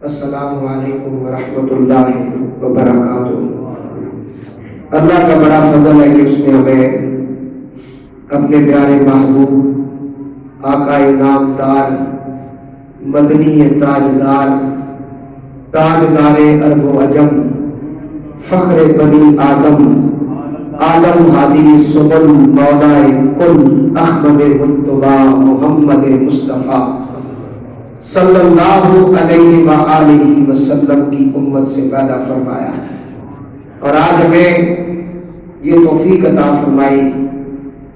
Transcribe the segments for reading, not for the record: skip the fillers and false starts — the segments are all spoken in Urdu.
السلام علیکم ورحمۃ اللہ وبرکاتہ۔ اللہ کا بڑا فضل ہے کہ اس نے ہمیں اپنے پیارے محبوب آقا نامدار مدنی تاجدار تاجدار ارض و عجم فخر بنی آدم عالم ہادی سبل مولائے کل احمد مجتبی محمد مصطفیٰ صلی اللہ علیہ وآلہ وسلم کی امت سے پیدا فرمایا، اور آج ہمیں یہ توفیق عطا فرمائی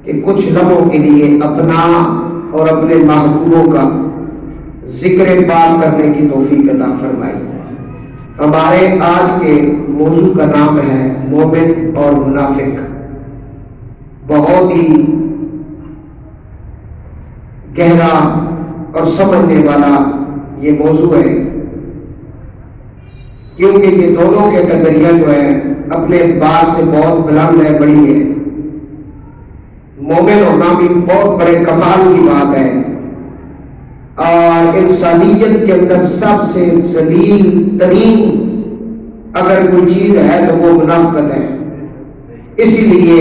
کہ کچھ لمحوں کے لیے اپنا اور اپنے محبوبوں کا ذکر پاک کرنے کی توفیق عطا فرمائی۔ ہمارے آج کے موضوع کا نام ہے مومن اور منافق۔ بہت ہی گہرا اور سمجھنے والا یہ موضوع ہے، کیونکہ یہ دونوں کیٹیگریاں جو ہیں اپنے اعتبار سے بہت بلند ہے، بڑی ہے۔ مومن ہونا بھی بہت بڑے کمال کی بات ہے، اور انسانیت کے اندر سب سے ذلیل ترین اگر کوئی چیز ہے تو وہ منافقت ہے۔ اسی لیے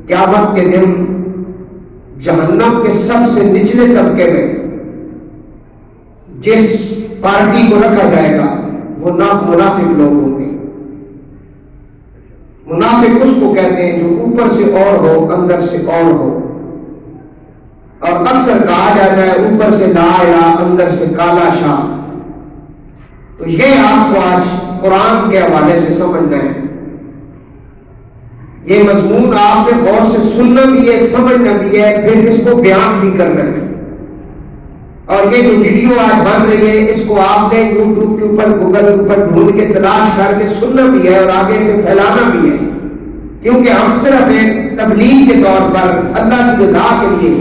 قیامت کے دن جہنم کے سب سے نچلے طبقے میں جس پارٹی کو رکھا جائے گا وہ منافق لوگ ہوں گے۔ منافق اس کو کہتے ہیں جو اوپر سے اور ہو اندر سے اور ہو، اور اکثر کہا جاتا ہے اوپر سے لا الہ اندر سے کالا شاہ۔ تو یہ آپ کو آج قرآن کے حوالے سے سمجھنا ہے۔ یہ مضمون آپ نے غور سے سننا بھی ہے، سمجھنا بھی ہے، پھر اس کو بیان بھی کرنا ہے۔ اور یہ جو ویڈیو آج بن رہی ہے اس کو آپ نے یوٹیوب کے اوپر گوگل کے اوپر ڈھونڈ کے تلاش کر کے سننا بھی ہے اور آگے سے پھیلانا بھی ہے، کیونکہ ہم صرف ایک تبلیغ کے طور پر اللہ کی رضا کے لیے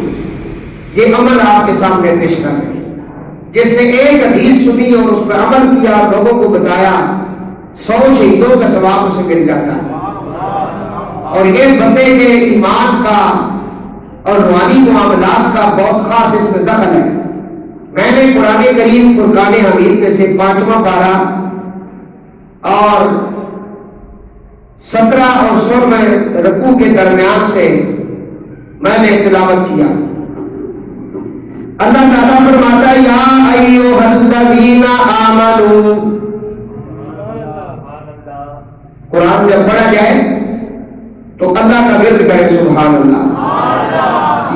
یہ عمل آپ کے سامنے پیش کر رہے ہیں۔ جس نے ایک حدیث سنی اور اس پر عمل کیا، لوگوں کو بتایا، 100 شہیدوں کا ثواب اسے مل جاتا ہے۔ اور یہ بندے کے ایمان کا اور روحانی معاملات کا بہت خاص اس میں دخل ہے۔ میں نے قرآن کریم فرقان حمید میں سے 5واں پارہ اور 17 اور 16 رکوع کے درمیان سے میں نے تلاوت کیا۔ اللہ تعالیٰ فرماتا ہے یا ایھا الذین آمنوا، قرآن جب پڑھا جائے تو اللہ کا ورد کرے سبحان اللہ۔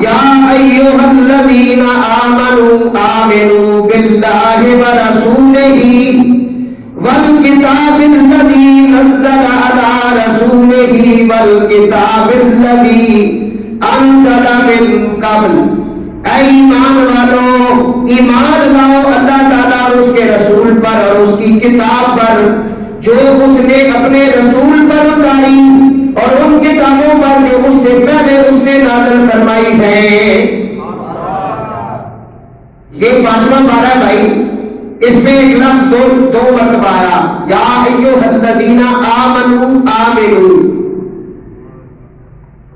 یا ایھا الذین آمنوا آمنوا باللہ ورسولہ والکتاب الذی نزل علی رسولہ والکتاب الذی انزل من قبل، اے ایمان والو ایمان لاؤ اللہ تعالیٰ اور اس کے رسول پر اور اس کی کتاب پر جو اس نے اپنے رسول پر اتاری اور ان کتابوں پر جو اس سے پہلے اس نے نازل فرمائی ہے۔ یہ 5واں پارہ بھائی، اس میں ایک لفظ دو مرتبہ آیا، یا ایھا الذین آمنوا آمنوا،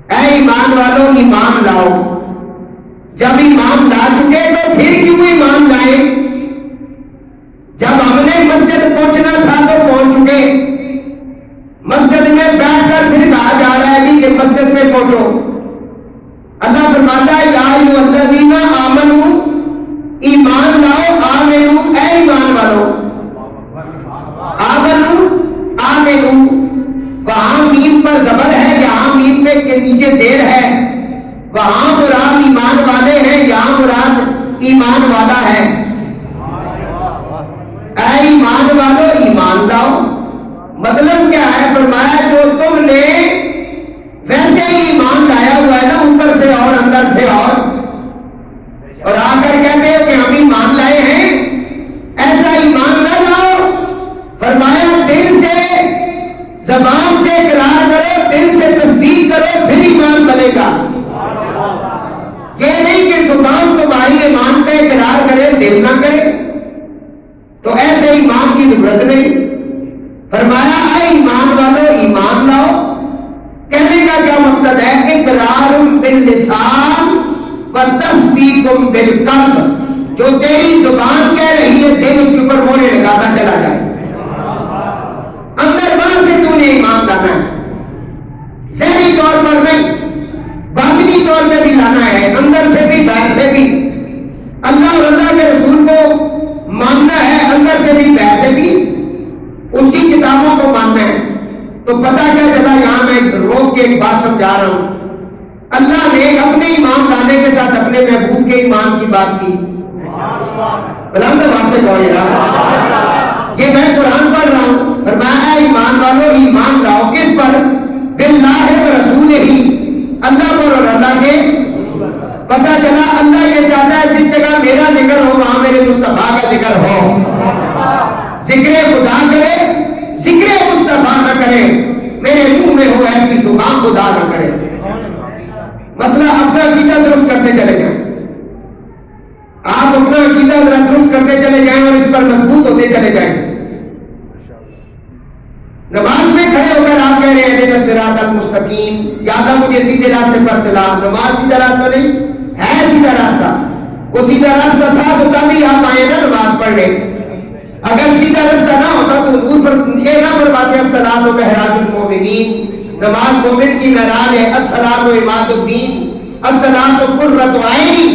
اے ایمان والو ایمان لاؤ۔ جب ایمان لا چکے تو پھر کیوں ایمان لائے؟ جب ہم نے مسجد پہنچنا تھا تو پہنچ چکے، مسجد میں بیٹھ کر پھر کہا جا رہا ہے کہ مسجد میں پہنچو۔ اللہ فرماتا ہے یا ایھا الذین آمنوا، ایمان لاؤ، آمنوا اے ایمان والو، آمنوا آمنوا، وہاں میم پر زبر ہے، یہاں میم پہ کے نیچے زیر ہے، وہاں مراد ایمان والے ہیں، یہاں مراد ایمان والا ہے۔ اے ایمان والو ایمان لاؤ، مطلب کیا ہے؟ فرمایا جو تم نے ویسے ہی ایمان لایا ہوا ہے نا، اوپر سے اور اندر سے اور آ کر کہتے ہو کہ ہم ایمان لائے ہیں، ایسا ایمان نہ لاؤ۔ فرمایا دل سے زبان سے اقرار کرو، دل سے تصدیق کرو، پھر ایمان بنے گا۔ یہ نہیں کہ زبان تمہاری ایمان کا اقرار کرے دل نہ کرے، تو ایسے ایمان کی ضرورت نہیں۔ فرمایا اے ایمان والو ایمان لاؤ، کہنے کا کیا مقصد ہے؟ اقرار باللسان و تصدیق بالقلب، جو تیری زبان کہہ رہی ہے دل اس کے اوپر موہر تو پتہ کیا چلا؟ یہاں میں روک کے ایک بات سمجھا رہا ہوں. اللہ نے اپنے ایمان لانے کے ساتھ اپنے محبوب کے ایمان کی بات کی. بلند آواز سے کہو یار، یہ میں قرآن پڑھ رہا ہوں. فرمایا ایمان والو ایمان لاؤ. کس پر؟ باللہ و رسول ہی، اللہ پر اور اللہ کے. پتہ چلا اللہ یہ چاہتا ہے جس جگہ میرا ذکر ہو وہاں میرے مصطفیٰ کا ذکر ہو. ذکر خدا کرے، ذکر مصطفیٰ نہ کرے. میرے منہ میں ہو ایسی زبان خدا نہ کرے. مسئلہ اپنا عقیدہ درست کرتے چلے جائیں. آپ اپنا عقیدہ درست کرتے چلے جائیں اور اس پر مضبوط ہوتے چلے جائیں. نماز میں کھڑے ہو کر آپ کہہ رہے ہیں اہدنا الصراط المستقیم، یا اللہ مجھے سیدھے راستے پر چلا. نماز سیدھا راستہ نہیں ہے، سیدھا راستہ. وہ سیدھا راستہ تھا تو تبھی آپ آئے نا نماز پڑھنے. اگر سیدھا راستہ نہ ہوتا تو حضور پر یہ نہ فرماتے الصلاۃ معراج المومنین، نماز مومن کی معراج ہے. الصلاۃ عماد الدین، الصلاۃ قرۃ عینی،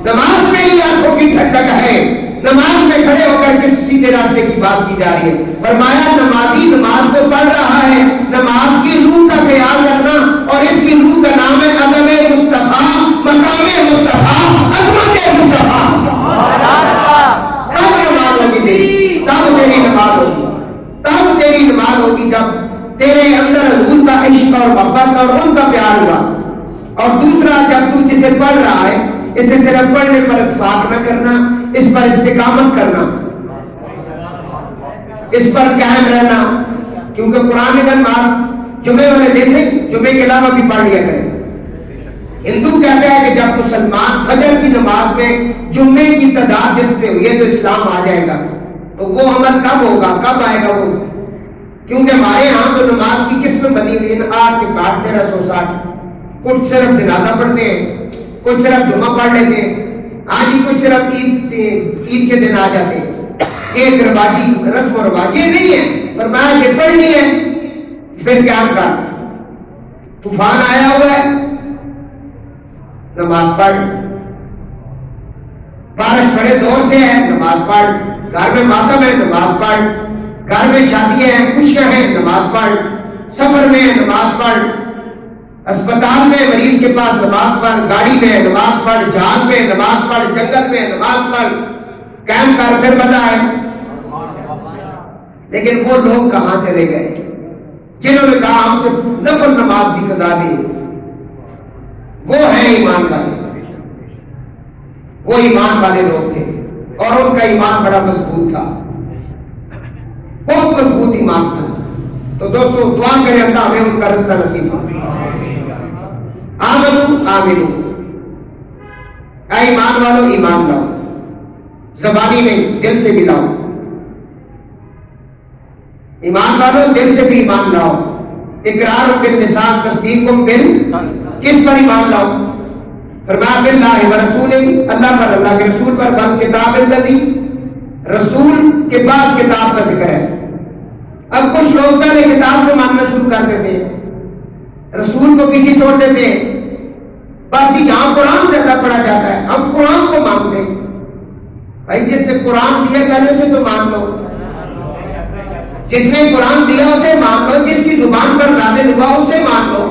نماز میری آنکھوں کی ٹھنڈک ہے. نماز میں کھڑے ہو کر کس سیدھے راستے کی بات کی جا رہی ہے؟ فرمایا نمازی نماز کو پڑھ رہا ہے، نماز کی روح کا خیال رکھنا، اور اس کی روح کا نام ہے ادب مصطفیٰ، مقام مصطفیٰ، عظمت مصطفیٰ. تب نماز ہوگی تیری، تب تیری نماز ہوگی، تب تیری نماز ہوگی جب تیرے اندر حضور کا عشق اور محبت اور ان کا پیار ہوا. اور دوسرا، جب تو جسے پڑھ رہا ہے اسے صرف پڑھنے پر اتفاق نہ کرنا، اس پر استقامت کرنا، اس پر قائم رہنا. کیونکہ قرآن میں نماز جمعے والے دن نہیں، جمعے کے علاوہ بھی پڑھ لیا کریں. ہندو کہتا ہے کہ جب مسلمان فجر کی نماز میں جمعے کی تعداد جس پہ ہوئی ہے تو اسلام آ جائے گا. تو وہ عمل کب ہوگا، کب آئے گا وہ؟ کیونکہ ہمارے ہاں تو نماز کی قسم بنی ہوئی ہے 8 کے کاٹ 1360. کچھ صرف جنازہ پڑھتے ہیں، کچھ صرف جمعہ پڑھ لیتے ہیں، ہاں جی کچھ صرف عید کے دن آ جاتے ہیں. ایک رواجی رسم و رواج یہ نہیں ہے. فرمایا کہ پڑھنی ہے پھر کیا کر، طوفان آیا ہوا ہے نماز پڑھ، بارش بڑے زور سے ہے نماز پڑھ، گھر میں ماتم ہے نماز پڑھ، گھر میں شادیاں ہیں خوشیاں ہیں نماز پڑھ، سفر میں نماز پڑھ، اسپتال میں مریض کے پاس نماز پڑھ، گاڑی میں نماز پڑھ، جہاز میں نماز پڑھ، جنگل میں نماز پڑھ، قائم کر پھر مزہ ہے. لیکن وہ لوگ کہاں چلے گئے جنہوں نے کہا ہم سے نفل نماز بھی قضا نہیں؟ وہ ہیں ایمان والے، وہ ایمان والے لوگ تھے اور ان کا ایمان بڑا مضبوط تھا، بہت مضبوط ایمان تھا. تو دوستو دعا کریں اللہ ہمیں ان کا رستہ نصیب ہو. آمنو آمنو، اے ایمان والو ایمان لاؤ. زبانی نہیں دل سے بھی لاؤ. ایمان والو دل سے بھی ایمان لاؤ. اقرار باللسان، تصدیق بال، کس پر ایمان لاؤ؟ فرمایا باللہ و رسول، اللہ پر، اللہ کے رسول پر. بل کتاب الذی، رسول کے بعد کتاب کا ذکر ہے. اب کچھ لوگ پہلے کتاب کو ماننا شروع کر دیتے ہیں، رسول کو پیچھے چھوڑ دیتے ہیں. بس یہاں قرآن زیادہ پڑھا جاتا ہے، ہم قرآن کو مانتے ہیں. بھائی جس نے قرآن دیا پہلے اسے تو مان لو، جس نے قرآن دیا اسے مان لو، جس کی زبان پر نازل ہوا اسے مان لو،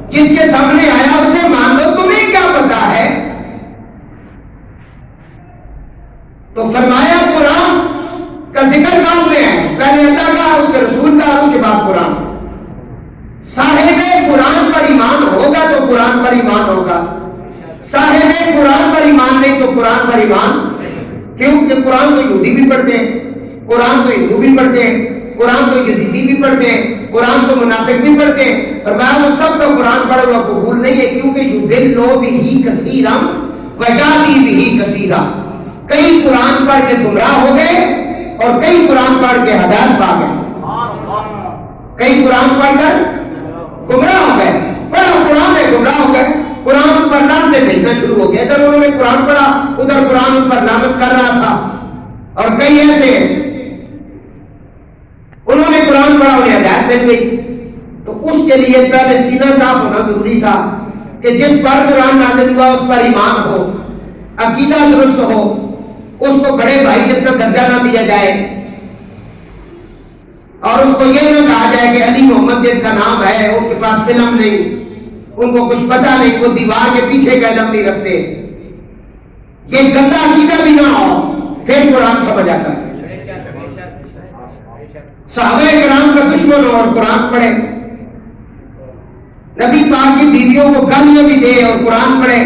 جس کے سامنے آیا اسے مان لو. تمہیں کیا پتا ہے؟ تو فرمایا قرآن کا ذکر بعد میں ہے، پہلے اللہ کا، اس کے رسول کا، اور اس کے بعد قرآن. صاحب قرآن پر ایمان ہوگا تو قرآن پر ایمان ہوگا، صاحب قرآن پر ایمان نہیں تو قرآن پر ایمان. کیونکہ قرآن تو یہودی بھی پڑھتے ہیں، قرآن تو ہندو بھی پڑھتے ہیں، قرآن تو یزیدی بھی پڑھتے ہیں، قرآن تو منافق بھی پڑھتے ہیں. فرمایا وہ سب کا قرآن پڑھا ہوا قبول نہیں ہے، کیونکہ یضلوا بہ کثیرا ویہدی بہ کثیرا. کئی قرآن پڑھ کے گمراہ ہو گئے اور کئی قرآن پڑھ کے ہدایت پا گئے. کئی قرآن پڑھ کر گمراہ ہو گئے، پڑھا قرآن ہے گمراہ ہو گئے. قرآن ان پر لعنتیں بھیجنا شروع ہو گیا. ادھر انہوں نے قرآن پڑھا، ادھر قرآن ان پر لعنت کر رہا تھا. اور کئی ایسے ہیں انہوں نے قرآن پڑھا انہیں ہدایت مل گئی. تو اس کے لیے پہلے سینہ صاف ہونا ضروری تھا کہ جس پر قرآن نازل ہوا اس پر ایمان ہو، عقیدہ درست ہو، اس کو بڑے بھائی جتنا درجہ نہ دیا جائے. اور اس کو یہ نہ کہا جائے کہ علی محمد جن کا نام ہے ان کے پاس علم نہیں، ان کو کچھ پتا نہیں، وہ دیوار کے پیچھے کا علم نہیں رکھتے، یہ گندا عقیدہ بھی نہ ہو، پھر قرآن سمجھ آتا ہے۔ صحابہ کرام کا دشمن ہو اور قرآن پڑھے، نبی پاک کی بیویوں کو گالیاں بھی دے اور قرآن پڑھے،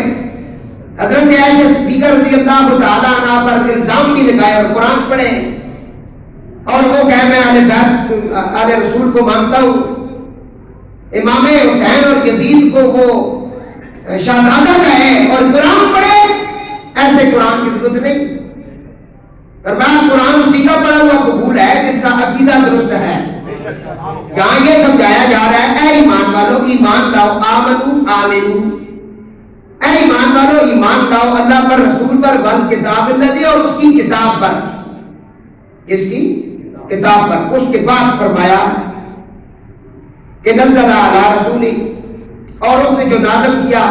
حضرت عائشہ صدیقہ رضی اللہ تعالیٰ عنہ پر الزام بھی لگائے اور قرآن پڑھے، اور وہ کہے میں اہل بیت اہل رسول کو مانتا ہوں، امام حسین اور یزید کو وہ شہزادہ کہے اور قرآن پڑھے، ایسے قرآن کی ضرورت نہیں۔ فرمایا قرآن اسی کا پڑھا ہوا قبول ہے جس کا عقیدہ درست ہے۔ یہاں یہ سمجھایا جا رہا ہے اے ایمان والو ایمان لاؤ، آمنو، اے ایمان والو ایمان لاؤ اللہ پر، رسول پر، والکتاب الذی، اور اس کی کتاب پر، اس کی کتاب پر۔ اس کے بعد فرمایا کہ نزل علی رسولی، اور اس نے جو نازل کیا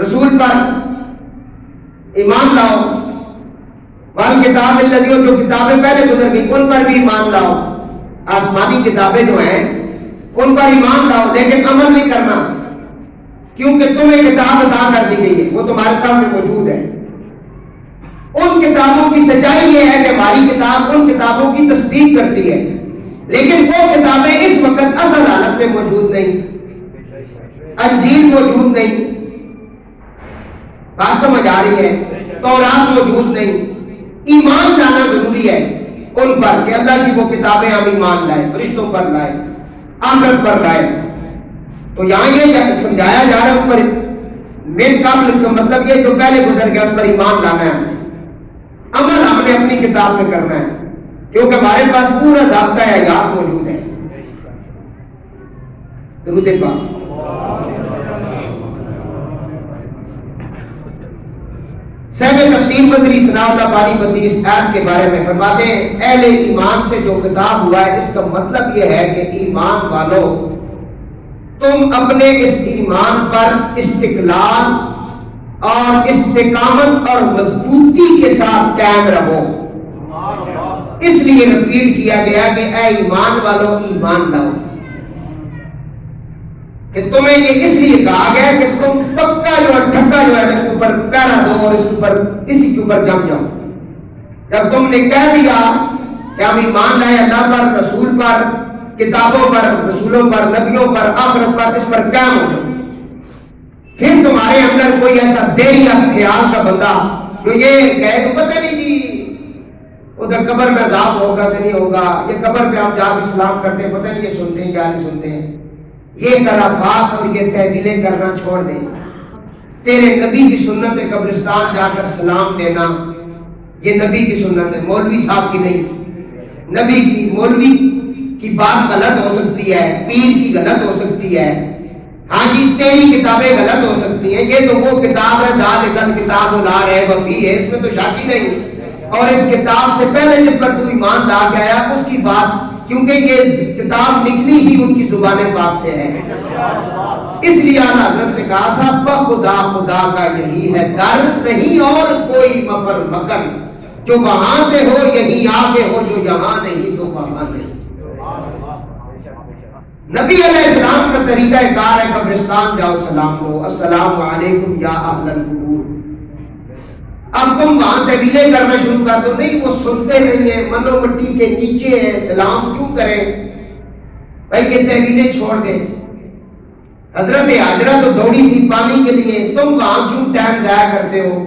رسول پر ایمان لاؤ، والکتاب الذی، جو کتابیں پہلے گزر گئی ان پر بھی ایمان لاؤ، آسمانی کتابیں جو ہیں ان پر ایمان لاؤ، لیکن عمل نہیں کرنا، کیونکہ تمہیں کتاب عطا کر دی گئی ہے، وہ تمہارے سامنے موجود ہے۔ ان کتابوں کی سچائی یہ ہے کہ ہماری کتاب ان کتابوں کی تصدیق کرتی ہے، لیکن وہ کتابیں اس وقت اصل حالت میں موجود نہیں، انجیل موجود نہیں، بات سمجھ آ رہی ہے، تورات موجود نہیں۔ ایمان لانا ضروری ہے ان پر کہ اللہ کی وہ کتابیں ہم ایمان لائے، فرشتوں پر لائے، آخرت پر لائے۔ تو یہاں یہ سمجھایا جا رہا ہے ان پر من قبل کا مطلب یہ جو پہلے گزر گیا اس پر ایمان لانا ہے، عمل ہم نے اپنی کتاب میں کرنا ہے، کیونکہ ہمارے پاس پورا ضابطہ حیات موجود ہے۔ درود پاک۔ صاحب تفسیر مظہری ثناء اللہ بانی بدی اس آیت کے بارے میں فرماتے ہیں اہل ایمان سے جو خطاب ہوا ہے اس کا مطلب یہ ہے کہ ایمان والو تم اپنے اس ایمان پر استقلال اور استقامت اور مضبوطی کے ساتھ قائم رہو۔ اس لیے رپیٹ کیا گیا کہ اے ایمان والو ایمان لاؤ، کہ تمہیں یہ اس لیے کہا گیا کہ تم پکا جو ہے ٹھکا جو ہے اس کے اوپر پہرا دو اور اس کے اوپر اسی کے اوپر جم جاؤ۔ جب تم نے کہہ دیا کہ ہم ایمان لائے اللہ پر، رسول پر، کتابوں پر، رسولوں پر، نبیوں پر، آخرت پر، اس پر قائم ہو جاؤ، پھر تمہارے اندر کوئی ایسا دیری خیال کا بندہ جو یہ کہے تو پتہ نہیں جی ادھر قبر میں عذاب ہوگا کہ نہیں ہوگا، یہ قبر پہ ہم جا کے سلام کرتے ہیں پتہ نہیں یہ سنتے ہیں یا نہیں سنتے ہیں، یہ خرافات اور یہ تحویلیں کرنا چھوڑ دیں۔ تیرے نبی کی سنت ہے قبرستان جا کر سلام دینا، یہ نبی کی سنت ہے، مولوی صاحب کی نہیں۔ نبی کی مولوی کی بات غلط ہو سکتی ہے، پیر کی غلط ہو سکتی ہے، ہاں جی تیری کتابیں غلط ہو سکتی ہیں، یہ تو وہ کتاب ہے ذالکل کتاب لا ریب فیہ ہے، اس میں تو شک ہی نہیں۔ اور اس کتاب سے پہلے جس پر تو ایمان لا کے آیا اس کی بات، کیونکہ یہ کتاب نکلی ہی ان کی زبان پاک سے ہے، اس لیے اعلیٰ حضرت نے کہا تھا بخدا خدا کا یہی ہے در، نہیں اور کوئی مفر مکر، جو وہاں سے ہو یہی آگے ہو، جو یہاں نہیں تو وہاں نہیں۔ نبی علیہ السلام کا طریقہ کار ہے قبرستان جاؤ سلام دو، السلام علیکم یا اہل القبور۔ اب تم وہاں تحویلیں کرنا شروع کر دو، نہیں وہ سنتے نہیں ہیں، منو مٹی کے نیچے ہیں، سلام کیوں کریں بھائی، یہ تحویلیں چھوڑ دیں۔ حضرت حاجرہ تو دوڑی تھی پانی کے لیے، تم وہاں کیوں ٹائم ضائع کرتے ہو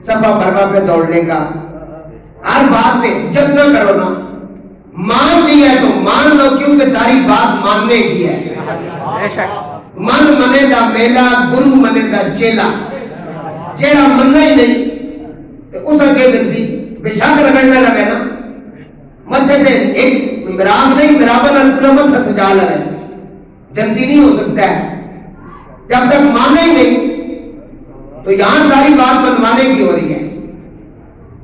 صفا مروا پہ دوڑنے کا؟ ہر بات پہ جد نہ کرو نا، مان لیا ہے تو مان لو، کیونکہ ساری بات ماننے کی ہے۔ من منے دا میلا، گرو منے دا چیلا، جیڑا مننا ہی نہیں اس اگے مرضی بے شک رگڑنے لگے نا، متھے تے ایک مراغ نہیں مراغ نال پورا متھا سجا لگے، جنتی نہیں ہو سکتا ہے جب تک مانے ہی نہیں۔ تو یہاں ساری بات منوانے کی ہو رہی ہے،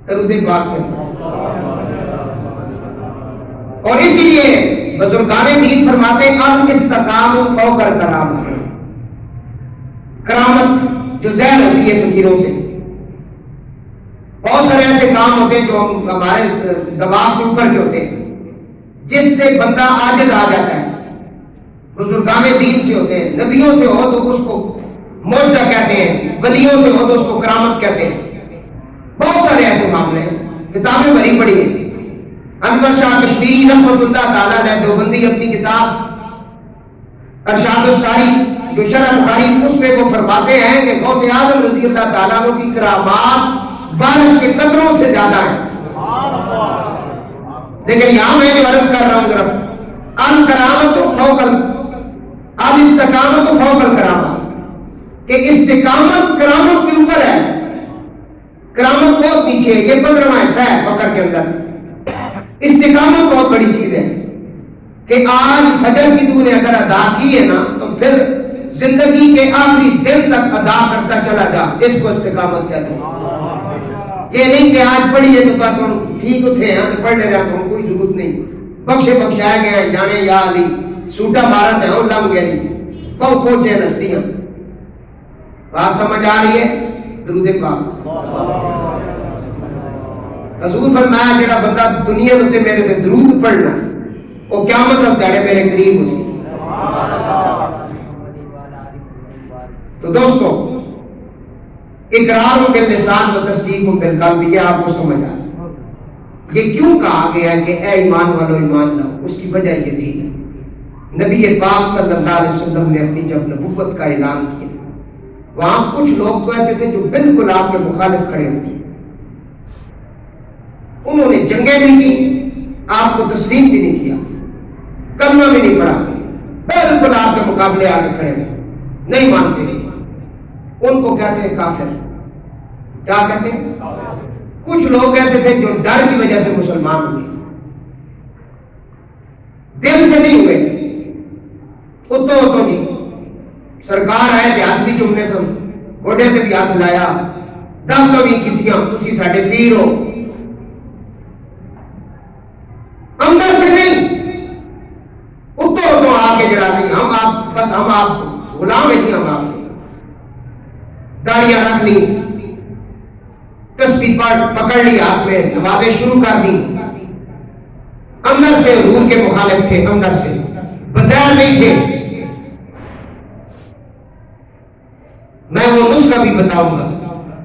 درود پاک کرنا۔ اور اسی لیے بزرگان دین فرماتے اب استقام فوق الکرامہ، کرامت جو ظاہر ہوتی ہے فقیروں سے، بہت سارے ایسے کام ہوتے ہیں جو ہمارے دماغ سے اوپر کے ہوتے ہیں، جس سے بندہ عاجز آ جاتا ہے. بزرگان دین سے ہوتے ہیں، نبیوں سے ہو تو اس کو معجزہ کہتے ہیں، ولیوں سے ہو تو اس کو کرامت کہتے ہیں. بہت سارے ایسے معاملے ہیں، کتابیں بھری پڑی ہیں. انور شاہ کشمیری رحمۃ اللہ تعالیٰ نے دیوبندی اپنی کتاب ارشاد الساری جو شرح بخاری اس میں وہ فرماتے ہیں کہ غوث اعظم رضی اللہ تعالیٰ عنہ کی کرامات بارش کے قطروں سے زیادہ ہیں. لیکن یہاں میں جو عرض کر رہا ہوں ذرا، الکرامت فوق الاستقامت فوق الکرامت، کہ استقامت کرامت کے اوپر ہے، کرامت بہت نیچے ہے. یہ 15واں حصہ ہے بقر کے اندر. استقامت بہت بڑی چیز ہے کہ آج فجر کی تو نے اگر ادا کی ہے نا تو پھر زندگی کے آخری دن تک ادا کرتا چلا جا، اس کو استقامت کہتے ہیں. یہ نہیں کہ آج پڑھی ہے تو بس ہم ٹھیک اٹھے ہیں تو پڑھنے رہے تو کوئی ضرورت نہیں، بخشے بخشائے گئے ہیں، جانے یا علی سوٹا مارا ہے اور لم گئے بہت پہنچے نستیاں. بات سمجھ آ رہی ہے؟ درود پاک. حضور فرمایا جڑا بندہ دنیا تے میرے تے درود پڑھنا وہ قیامت تک تیرے میرے قریب ہو سی. تو دوستو، اقرار باللسان و تصدیق بالقلب، یہ آپ کو سمجھ آ. یہ کیوں کہا گیا ہے کہ اے ایمان والو ایمان لاؤ؟ اس کی وجہ یہ تھی نبی پاک صلی اللہ علیہ وسلم نے اپنی جب نبوت کا اعلان کیا، وہاں کچھ لوگ تو ایسے تھے جو بالکل آپ کے مخالف کھڑے ہوئے. انہوں نے جنگیں بھی کی، آپ کو تسلیم بھی نہیں کیا، کلمہ بھی نہیں پڑھا، بالکل آپ کے مقابلے آ کے کھڑے ہوئے، نہیں مانتے. ان کو کہتے ہیں کافر. کیا کہتے ہیں؟ کچھ لوگ ایسے تھے جو ڈر کی وجہ سے مسلمان ہوئے، دل سے نہیں ہوئے. اتو جی سرکار آئے کہ ہاتھ بھی چومنے سن، گوڈے سے بھی ہاتھ لایا، دم تو بھی کیتیاں، تسی ساڈے پیر ہو. اندر سے نہیں، اتو آ کے جڑا نہیں، ہم آپ بس ہم آپ غلام ہیں جی، ہم آپ کے داڑیاں رکھ لی، تسبیح پکڑ لی ہاتھ میں، نمازیں شروع کر دی. اندر سے حضور کے مخالف تھے، اندر سے بظاہر نہیں تھے. میں وہ نسخہ بھی بتاؤں گا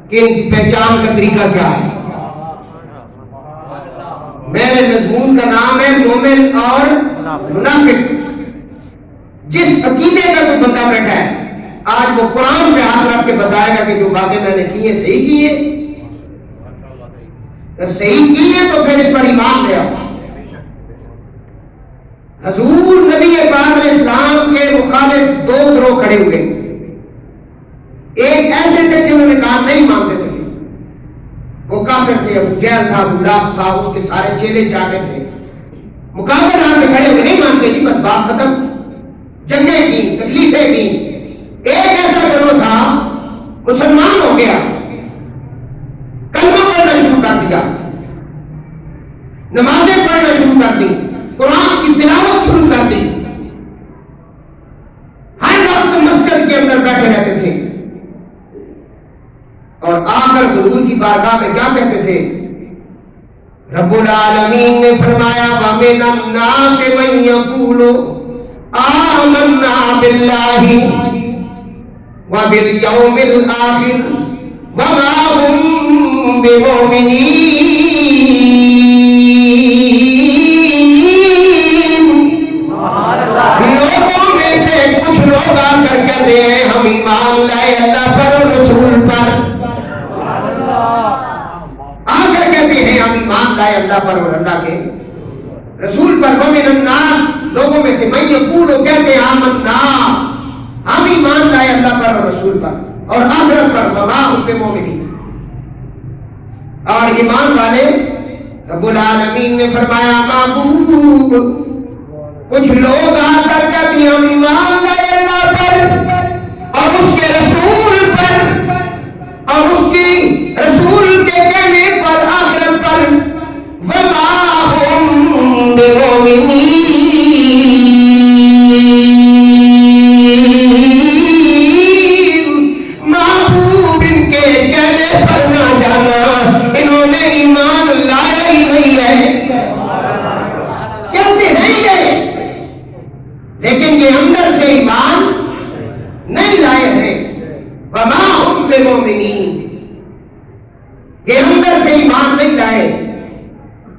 کہ ان کی پہچان کا طریقہ کیا ہے. میرے مضمون کا نام ہے مومن اور منافق. جس عقیدے کا کوئی بندہ بیٹھا ہے آج وہ قرآن پہ ہاتھ رکھ کے بتائے گا کہ جو باتیں میں نے کی ہیں صحیح کی ہیں، صحیح کی ہیں تو پھر اس پر ایمان لے آؤ. حضور نبی پاک علیہ السلام کے مخالف دو گروہ کھڑے ہوئے. ایک ایسے تھے جنہوں نے کہا نہیں مانتے تھے، وہ کافر تھے، ابو جہل تھا، ابو لہب تھا، اس کے سارے چیلے چاٹے تھے. مقابل آ کے کھڑے ہوئے، نہیں مانتے جی، بس بات ختم. جنگیں کی، تکلیفیں کی. ایک ایسا گروہ تھا مسلمان ہو گیا، کلمہ پڑھنا شروع کر دیا، نمازیں پڑھنا شروع کر دی، قرآن کی تلاوت شروع کر دی، ہر وقت مسجد کے اندر بیٹھے رہتے تھے. اور آ کر حضور کی بارگاہ میں کیا کہتے تھے؟ رب العالمین نے فرمایا وَمِنَ النَّاسِ مَن يَقُولُ آمَنَّا بِاللَّهِ وَبِالْيَوْمِ الْآخِرِ وَمَا هُمْ بِمُؤْمِنِينَ. لوگوں میں سے کچھ لوگ آ کر کہتے ہیں ہم ایمان لائے اللہ پر اور رسول پر. ہم ایمان لائے اللہ پر اور اللہ کے رسول پر. وَمِنَ النَّاسِ لوگوں میں سے مَن يَقُولُ کہتے ہیں آمنا، ہم ایمان لائے اللہ پر اور رسول پر اور آخرت پر. وَمَا هُمْ بِمُؤْمِنِينَ. اور ایمان والے رب العالمین نے فرمایا محبوب کچھ لوگ آ کر کہتے ہیں ہم ایمان لائے اللہ پر اور اس کے رسول پر اور اس کی رسول کے کہنے پر آخرت پر. وَمَا هُمْ بِمُؤْمِنِينَ. محبوب ان کے کہنے پر نہ جانا، انہوں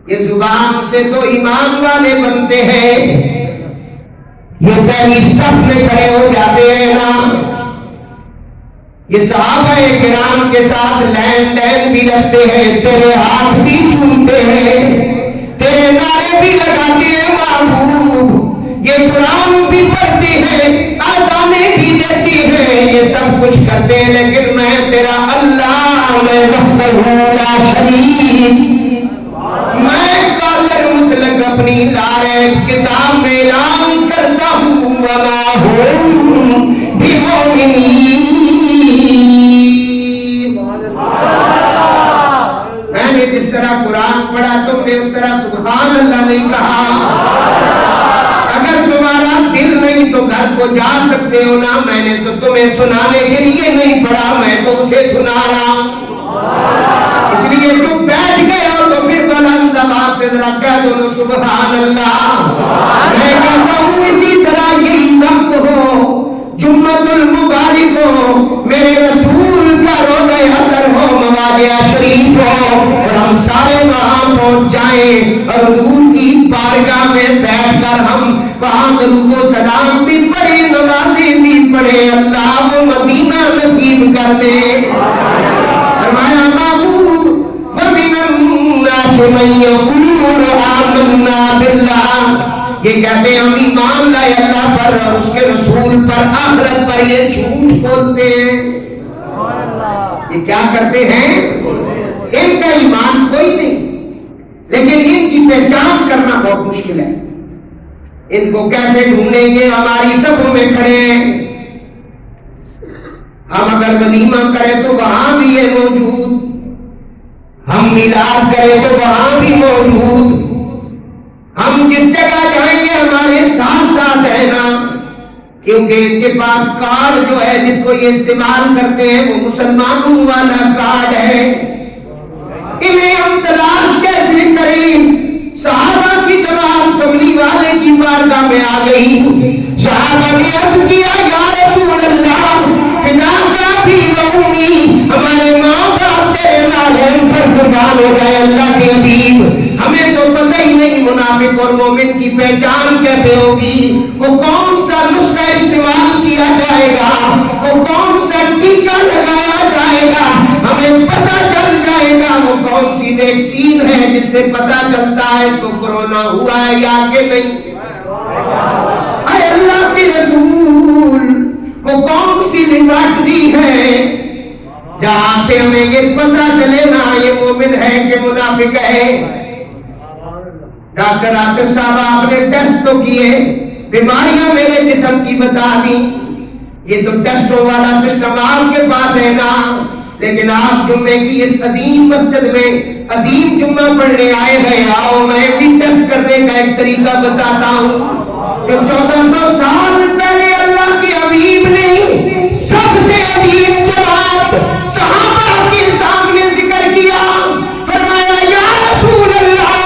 یہ زبان سے تو ایمان والے بنتے ہیں، یہ پہلی صف میں کھڑے ہو جاتے ہیں نا، یہ صحابہ کرام کے ساتھ لین دین بھی رکھتے ہیں، تیرے ہاتھ بھی چومتے ہیں، تیرے نعرے بھی لگاتے ہیں محبوب، یہ قرآن بھی پڑھتے ہیں، آذانیں بھی دیتی ہیں، یہ سب کچھ کرتے ہیں، لیکن میں تیرا اللہ، میں وحدہ لا شریک، میں قادر مطلق اپنی لارب کتاب میں اعلان کرتا ہوں، وما ہم بمؤمنین، میں نے جس طرح قرآن پڑھا تم نے اس طرح سبحان اللہ نہیں کہا، اگر تمہارا دل نہیں تو گھر کو جا سکتے ہو نا، میں نے تو تمہیں سنانے کے لیے نہیں پڑھا، میں تو اسے سنا رہا، اس لیے چپ بیٹھ گئے ہو تو پھر بلند آواز سے ذرا کہہ دو سبحان اللہ۔ میں کہتا ہوں اسی طرح یہی وقت ہو، جمعۃ المبارک ہو، میرے رسول کا روضہ اطہر ہو، مواضع شریف ہو، اور ہم سارے وہاں پہنچ جائیں اور حضور کی بارگاہ میں بیٹھ کر ہم وہاں درود و سلام بھی پڑھیں، نمازیں بھی پڑھیں، اللہ وہ مدینہ نصیب کر دے۔ فرمایا محبوب وَمِنَ النَّاسِ مَن يَقُولُ آمَنَّا بِاللَّهِ، یہ کہتے ہیں ہم ایمان لائے اللہ پر اور اس کے رسول پر، آخرت پر، یہ جھوٹ بولتے ہیں، یہ کیا کرتے ہیں؟ ان کا ایمان کوئی نہیں، لیکن ان کی پہچان کرنا بہت مشکل ہے، ان کو کیسے ڈھونڈیں گے؟ ہماری صفوں میں کھڑے ہیں، ہم اگر ولیمہ کریں تو وہاں بھی ہے موجود، ہم میلاد کریں تو وہاں بھی موجود، ہم جس جگہ جائیں گے ہمارے ساتھ ساتھ ہے نا، کیونکہ ان کے پاس کارڈ جو ہے جس کو یہ استعمال کرتے ہیں وہ مسلمانوں والا کارڈ ہے، انہیں ہم تلاش کیسے کریں؟ صحابہ کی جماعت تبلیغ والے کی بارگاہ میں آ گئی، صحابہ نے عرض کیا یا رسول اللہ فداک ابی و امی، ہمارے ماں باپ تیرے نالین پر قربان ہو گئے، اللہ کے حبیب ہمیں تو پتہ ہی نہیں منافق اور مومن کی پہچان کیسے ہوگی، وہ کون سا نسخہ استعمال کیا جائے گا، وہ کون سا ٹیکا لگایا جائے گا، ہمیں پتہ چل جائے گا وہ کون سی ویکسین ہے جس سے پتہ چلتا ہے اس کو کورونا ہوا ہے یا کہ نہیں۔ اے اللہ کے رسول وہ کون سی لیبارٹری ہے جہاں سے ہمیں یہ پتہ چلے نا یہ مومن ہے کہ منافق ہے؟ ڈاکٹر عاطف صاحب آپ نے ٹیسٹ تو کیے، بیماریاں میرے جسم کی بتا دی، یہ تو ٹیسٹوں والا سسٹم آپ کے پاس ہے نا، لیکن آپ جمعے کی اس عظیم مسجد میں عظیم جمعہ پڑھنے آئے ہیں، آؤ میں بھی ٹیسٹ کرنے کا ایک طریقہ بتاتا ہوں جو 1400 سال پہلے اللہ کے حبیب نے سب سے عظیم جماعت صحابہ کے سامنے ذکر کیا، فرمایا یا رسول اللہ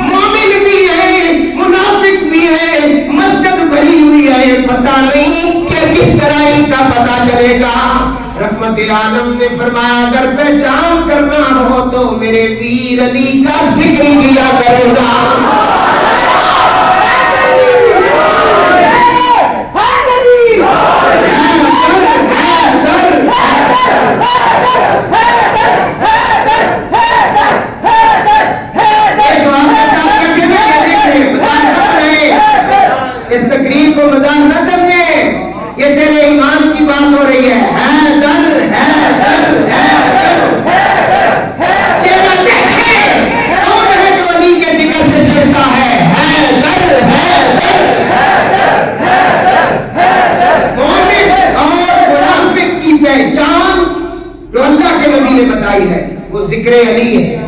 مومن بھی ہے منافق بھی ہے، مسجد بھری ہوئی ہے، پتہ نہیں کہ کس طرح ان کا پتہ چلے گا۔ رحمت عالم نے فرمایا اگر پہچان کرنا ہو تو میرے پیر علی کا ذکر کیا کرو گا۔ اس تقریر کو مذاق نہ سمجھے، یہ تیرے ایمان کی بات ہو رہی ہے، چہرہ دیکھے کون ہے جو علی کے ذکر سے چھڑتا ہے، مومن اور منافق کی پہچان جو اللہ کے نبی نے بتائی ہے وہ ذکر علی ہے،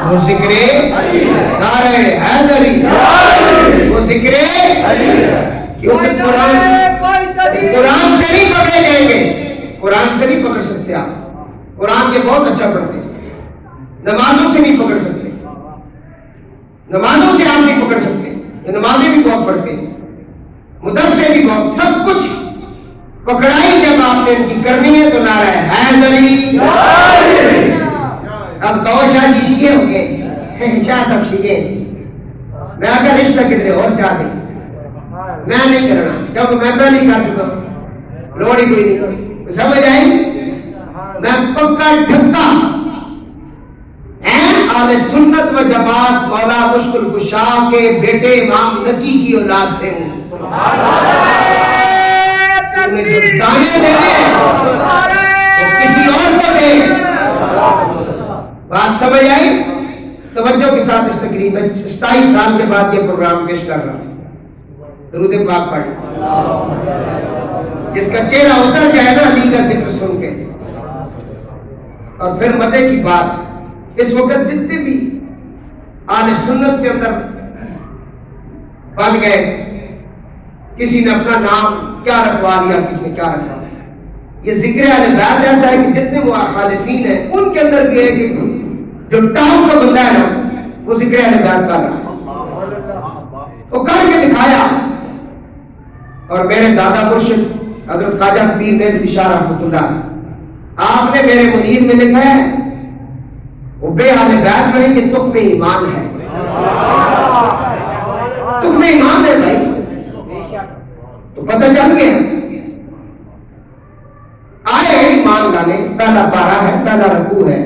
وہ ذکر نعرہ حیدری، وہ ذکر کیونکہ قرآن سے نہیں پکڑے جائیں گے، قرآن سے نہیں پکڑ سکتے آپ، قرآن کے بہت اچھا پڑھتے ہیں، نمازوں سے نہیں پکڑ سکتے، نمازوں سے آپ نہیں پکڑ سکتے، یہ نمازیں بھی بہت پڑھتے ہیں، مدرسے بھی بہت، سب کچھ پکڑائی جب آپ نے ان کی کرنی ہے تو نعرہ حیدری۔ اب کہو شاہ جی شیعہ ہو گئے، شاہ صاحب شیعہ میں اگر رشتہ کدھر اور چاہ دیں میں نہیں کرنا جب میں نہیں کر چکا لوڑ ہی کوئی نہیں سمجھ آئی میں پکا ڈھکا اہل سنت و جماعت مولا مشکل کشا کے بیٹے امام نکی کی اولاد سے ہوں دانے دینے کسی اور کو دے بات سمجھ آئی توجہ کے ساتھ اس تقریب میں 27 سال کے بعد یہ پروگرام پیش کر رہا ہوں درود پاک پڑھ جس کا چہرہ اتر جائے نا علی کا ذکر سن کے اور پھر مزے کی بات اس وقت جتنے بھی اہل سنت کے اندر بن گئے کسی نے اپنا نام کیا رکھوا لیا کسی نے کیا رکھوا لیا یہ ذکر اہل بیت ایسا ہے کہ جتنے مخالفین ہیں ان کے اندر بھی ہے کہ جو ٹاؤن کا بندہ ہے نا وہ ذکر اہل بیت کر رہا ہے وہ کر کے دکھایا اور میرے دادا مرشد حضرت خواجہ پیر مہر شاہ رحمۃ اللہ آپ نے میرے منیر میں لکھا ہے وہ بے اہل بیت میں یہ تخم ایمان ہے تخم ایمان ہے بھائی تو پتہ چل گیا آئے ایمان لانے پہلا پارہ ہے پہلا رکوع ہے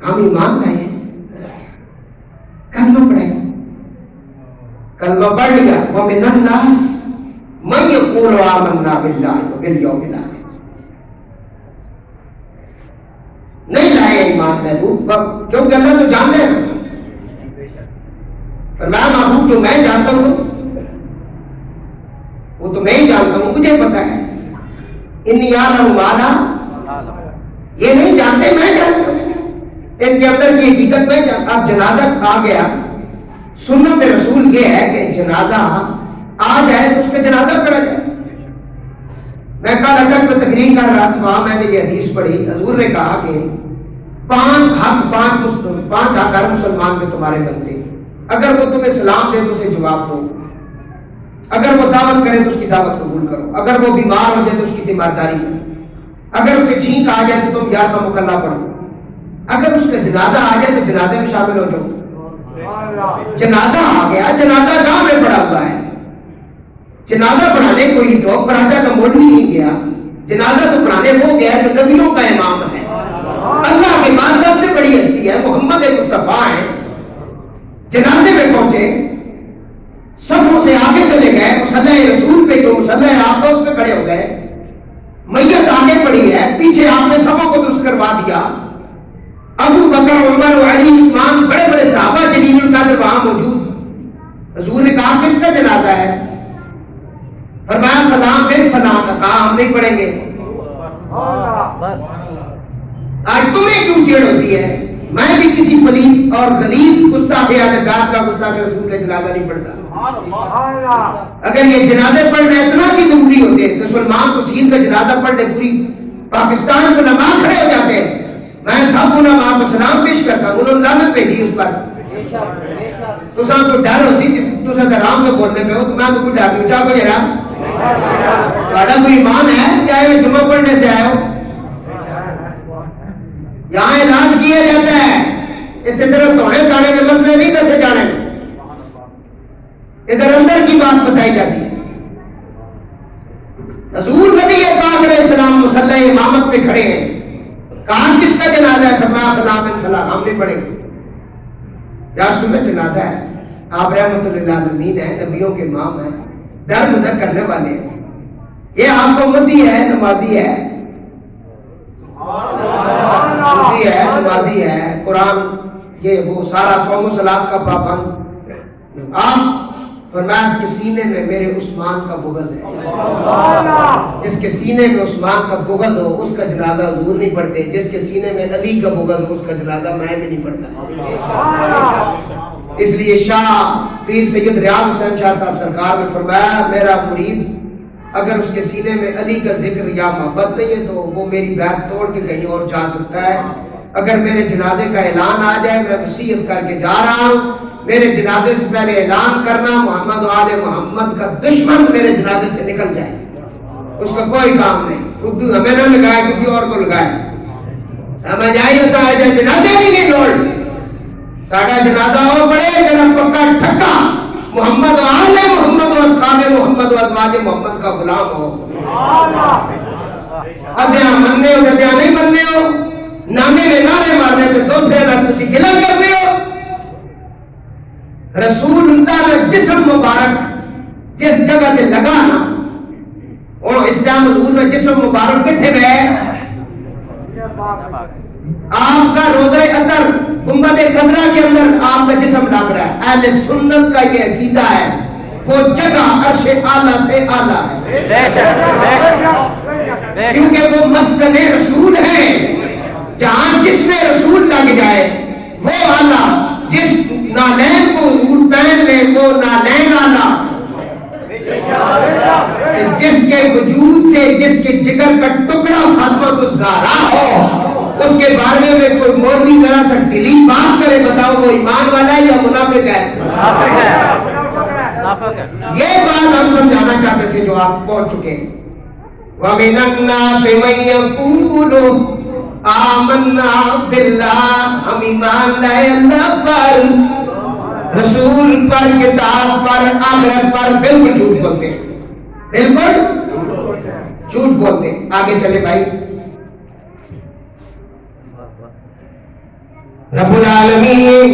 ہم ایمان لائے کلمہ پڑھے کلمہ پڑھ لیا وَمِنَ النَّاسِ مَن يَقُولُ آمَنَّا بِاللَّهِ وَبِالْيَوْمِ الْآخِرِ نہیں لائے ایمان محبوب کیونکہ اللہ تو جانتے ہیں پر میں محبوب جو میں جانتا ہوں وہ تو میں ہی جانتا ہوں مجھے پتا ہے انی اعلم ما لا یہ نہیں جانتے میں جانتا ہوں ان کے اندر کی حقیقت میں اب جنازہ آ گیا سنت رسول یہ ہے کہ جنازہ آ جائے تو اس کا جنازہ پڑھا جائے میں کل اٹک میں تقریر کر رہا تھا وہاں میں نے یہ حدیث پڑھی حضور نے کہا کہ 5 حق ہر مسلمان میں تمہارے بنتے اگر وہ تمہیں سلام دے تو اسے جواب دو اگر وہ دعوت کرے تو اس کی دعوت قبول کرو اگر وہ بیمار ہو جائے تو اس کی تیمارداری کرو اگر اسے چھینک آ جائے تو تم یا مکلہ پڑھو اگر اس کا جنازہ آ جائے تو جنازے میں شامل ہو جاؤ جنازہ آ گیا جنازہ گاہ میں پڑا ہوا ہے جنازہ پڑھانے کوئی ڈوک پراچا کا مولوی نہیں گیا جنازہ تو پڑھانے وہ گیا جو نبیوں کا امام ہے اللہ کے بعد سب سے بڑی ہستی ہے محمد مصطفیٰ ہیں جنازے میں پہنچے صفوں سے آگے چلے گئے مصلی رسول پہ جو مصلی آپ اس پہ کھڑے ہو گئے میت آگے پڑی ہے پیچھے آپ نے صفوں کو درست کروا دیا ابو بکر عمر علی عثمان بڑے بڑے صحابہ جلیل القدر وہاں موجود حضور نے کہا کس کا جنازہ ہے فرمایا فلاں بن فلاں کا کہا ہم نہیں پڑھیں گے آج تمہیں کیوں چیڑ ہوتی ہے میں بھی کسی پلید اور غلیظ گستاخ اہل بیت کا گستاخ رسول کا جنازہ نہیں پڑھتا اگر یہ جنازے پڑھنے اتنا کی ضروری ہوتے تو سلمان حسین کا جنازہ پڑھنے پوری پاکستان میں علماء کھڑے ہو جاتے ہیں میں سب علماء کو سلام پیش کرتا ہوں انہوں نے لعنت بھیجی اس پر تو سب کو ڈر ہو سی تو سب آرام تو بولنے پہ ہو تو میں تو کوئی ڈر نہیں چاہ کو جرا تھوڑا کوئی ایمان ہے کیا یہ جمعہ پڑھنے سے آئے ہو یہاں علاج کیا جاتا ہے اتنے صرف توڑے جانے کے مسئلے نہیں دسے جانے ادھر اندر کی بات بتائی جاتی ہے حضور نبی پاک علیہ السلام مصلی امامت پہ کھڑے ہیں کہاں کس کا جنازہ ہے فرمایا فلاں بن فلاں ہم نہیں پڑھیں گے یا رسول میں جنازہ ہے آپ رحمت اللہ عالمین ہے نبیوں کے امام ہیں در گزر کرنے والے ہیں یہ آپ کو امتی ہے نمازی ہے نمازی ہے قرآن یہ وہ سارا صوم و صلاۃ کا پابند آپ فرمایا اس کے سینے میں میرے عثمان کا بغض ہے جس کے سینے میں عثمان کا بغض ہو اس کا جنازہ حضور نہیں پڑھتے جس کے سینے میں علی کا بغض ہو اس کا جنازہ میں بھی نہیں پڑھتا اس لیے شاہ پیر سید ریاض حسین شاہ صاحب سرکار نے فرمایا میرا مرید اگر اس کے سینے میں علی کا ذکر یا محبت نہیں ہے تو وہ میری بیعت توڑ کے کہیں اور جا سکتا ہے اگر میرے جنازے کا اعلان آ جائے میں وصیت کر کے جا رہا ہوں میرے جنازے سے پہلے اعلان کرنا محمد و آل محمد کا دشمن میرے جنازے سے نکل جائے اس کا کوئی کام نہیں خود ہمیں نہ لگائے کسی اور کو لگائے سمجھ آئی ایسا آ جائے جنازے نہیں لوڑ ساڈا جنازہ ہو پڑے جڑا پکا ٹھکا محمد و آل محمد و اصحاب محمد و ازواج محمد کا غلام ہو. ادیا مننے ہو ادیا نہیں مننے ہو, نانے نے نعرے مارنے تے دوسرے نال تسی گلا کرنے ہو. رسول اللہ کا جسم مبارک جس جگہ تے لگا نا, اور اسلام حضور میں جسم مبارک کتنے گئے؟ آپ کا روزہ اطہر گنبد خضرا کے اندر آپ کا جسم لگ رہا ہے. اہل سنت کا یہ عقیدہ ہے وہ جگہ عرش اعلیٰ سے اعلیٰ ہے, کیونکہ وہ مسکن رسول ہے. جہاں جس میں رسول لگ جائے وہ اعلیٰ, جس نالین کو حضور پہن لے وہ نالین اعلیٰ. جس کے وجود سے جس کے جگر کا ٹکڑا فاطمہ الزہرا ہو, اس کے بارے میں کوئی مولوی ذرا سا ڈیلی بات کرے, بتاؤ وہ ایمان والا ہے یا منافق ہے؟ یہ بات ہم سمجھانا چاہتے تھے جو آپ پہنچ چکے. وَمِنَ النَّاسِ مَن يَقُولُ آمَنَّا بِاللَّهِ, ہم ایمان لائے اللہ پر, رسول پر, کتاب پر, آخرت پر. بالکل جھوٹ بولتے ہیں, بالکل جھوٹ بولتے ہیں. آگے چلے بھائی. رب العالمین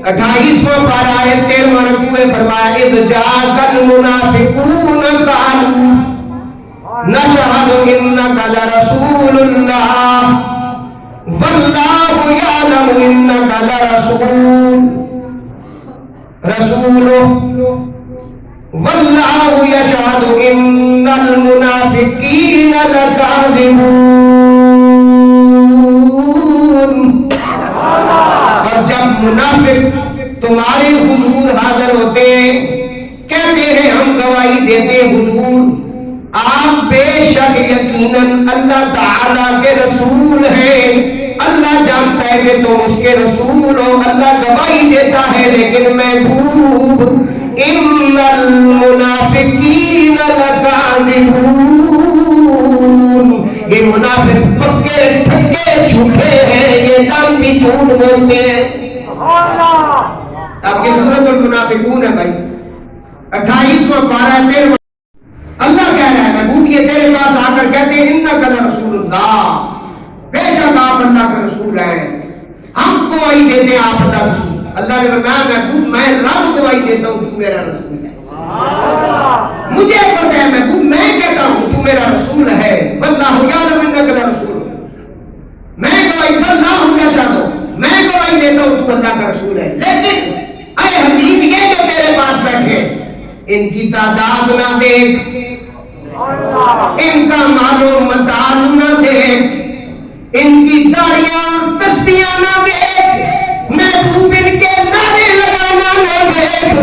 28واں پارہ آیت 13واں رکوع میں فرمایا اذ جاءک المنافقون قالوا نشہد انک لرسول اللہ واللہ یعلم انک لرسول واللہ یشہد ان المنافقین لکاذبون. اور جب منافق تمہارے حضور حاضر ہوتے ہیں کہتے ہیں ہم گواہی دیتے ہیں حضور آپ بے شک یقیناً اللہ تعالیٰ کے رسول ہیں. اللہ جانتا ہے کہ تم اس کے رسول ہو, اللہ گواہی دیتا ہے, لیکن محبوب ان المنافقین لکاذبون, یہ منافق پکے ٹھکے جھوٹے ہیں, یہ نام کی جھوٹ بولتے ہیں. اب یہ سورۃ المنافقون ہے بھائی, 28واں پارہ 13واں. اللہ کہہ رہا ہے محبوب یہ تیرے پاس آ کر کہتے ہیں انک لرسول اللہ, بے شک آپ اللہ کا رسول ہیں, ہم گواہی دیتے ہیں آپ اللہ رسول. اللہ نے فرمایا محبوب میں رب گواہی دیتا ہوں تو میرا رسول ہے. مجھے پتہ ہے محبوب میں کہتا ہوں تو میرا رسول ہے. واللہ یعلم انک لرسول, میں گواہی واللہ یشہد, میں گواہی دیتا ہوں تو اللہ کا رسول ہے. لیکن اے حبیب یہ جو تیرے پاس بیٹھے ان کی تعداد نہ دیکھ, ان کا مال و متاع نہ دیکھ, ان کی داڑیاں تسبیحاں نہ دیکھ, محبوب ان کے نعرے لگانا نہ دیکھ.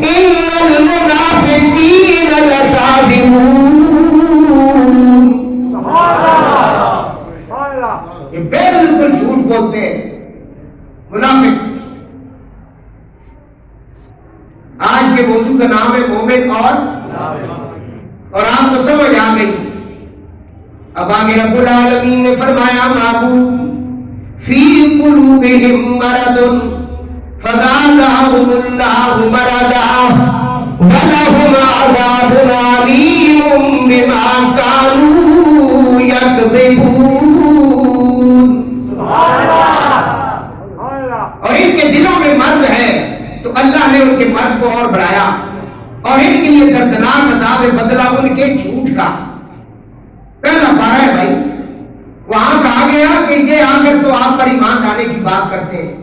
ان المنافقین لکاذبون, یہ بالکل جھوٹ بولتے ہیں منافق. آج کے موضوع کا نام ہے مومن اور آپ کو سمجھ آ گئی. اب آگے رب العالمین نے فرمایا محبوب فی قلوبہم مرض فزادہم اللہ مرضا ولہم عذاب علیم بما کانوا یکذبون. اور ان کے دلوں میں مرض ہے تو اللہ نے ان کے مرض کو اور بڑھایا, اور ان کے لیے دردناک عذاب بدلہ ان کے جھوٹ کا. پہلا پارہ ہے بھائی, وہاں کہا گیا کہ یہ آ کر تو آپ پر ایمان لانے کی بات کرتے ہیں,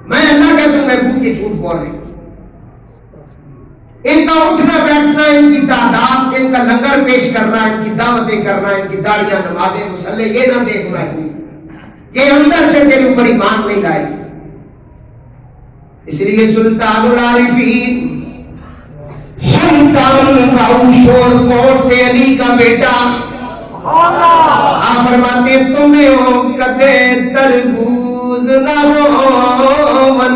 میں اللہ کہتا ہوں محبوب کے جھوٹ بول رہے ہیں. ان کا اٹھنا بیٹھنا, ان کی تعداد, ان کا لنگر پیش کرنا, ان کی دعوتیں کرنا, ان کی داڑیاں, نمازیں, مصلے, یہ نہ دیکھ محبوب کہ اندر سے تیرے اوپر ایمان نہیں لائے. اس لیے سلطان العارفین سلطان باؤ شور کوٹ سے علی کا بیٹا آپ فرماتے تمہیں ہو کدے تربوز نہ ہو من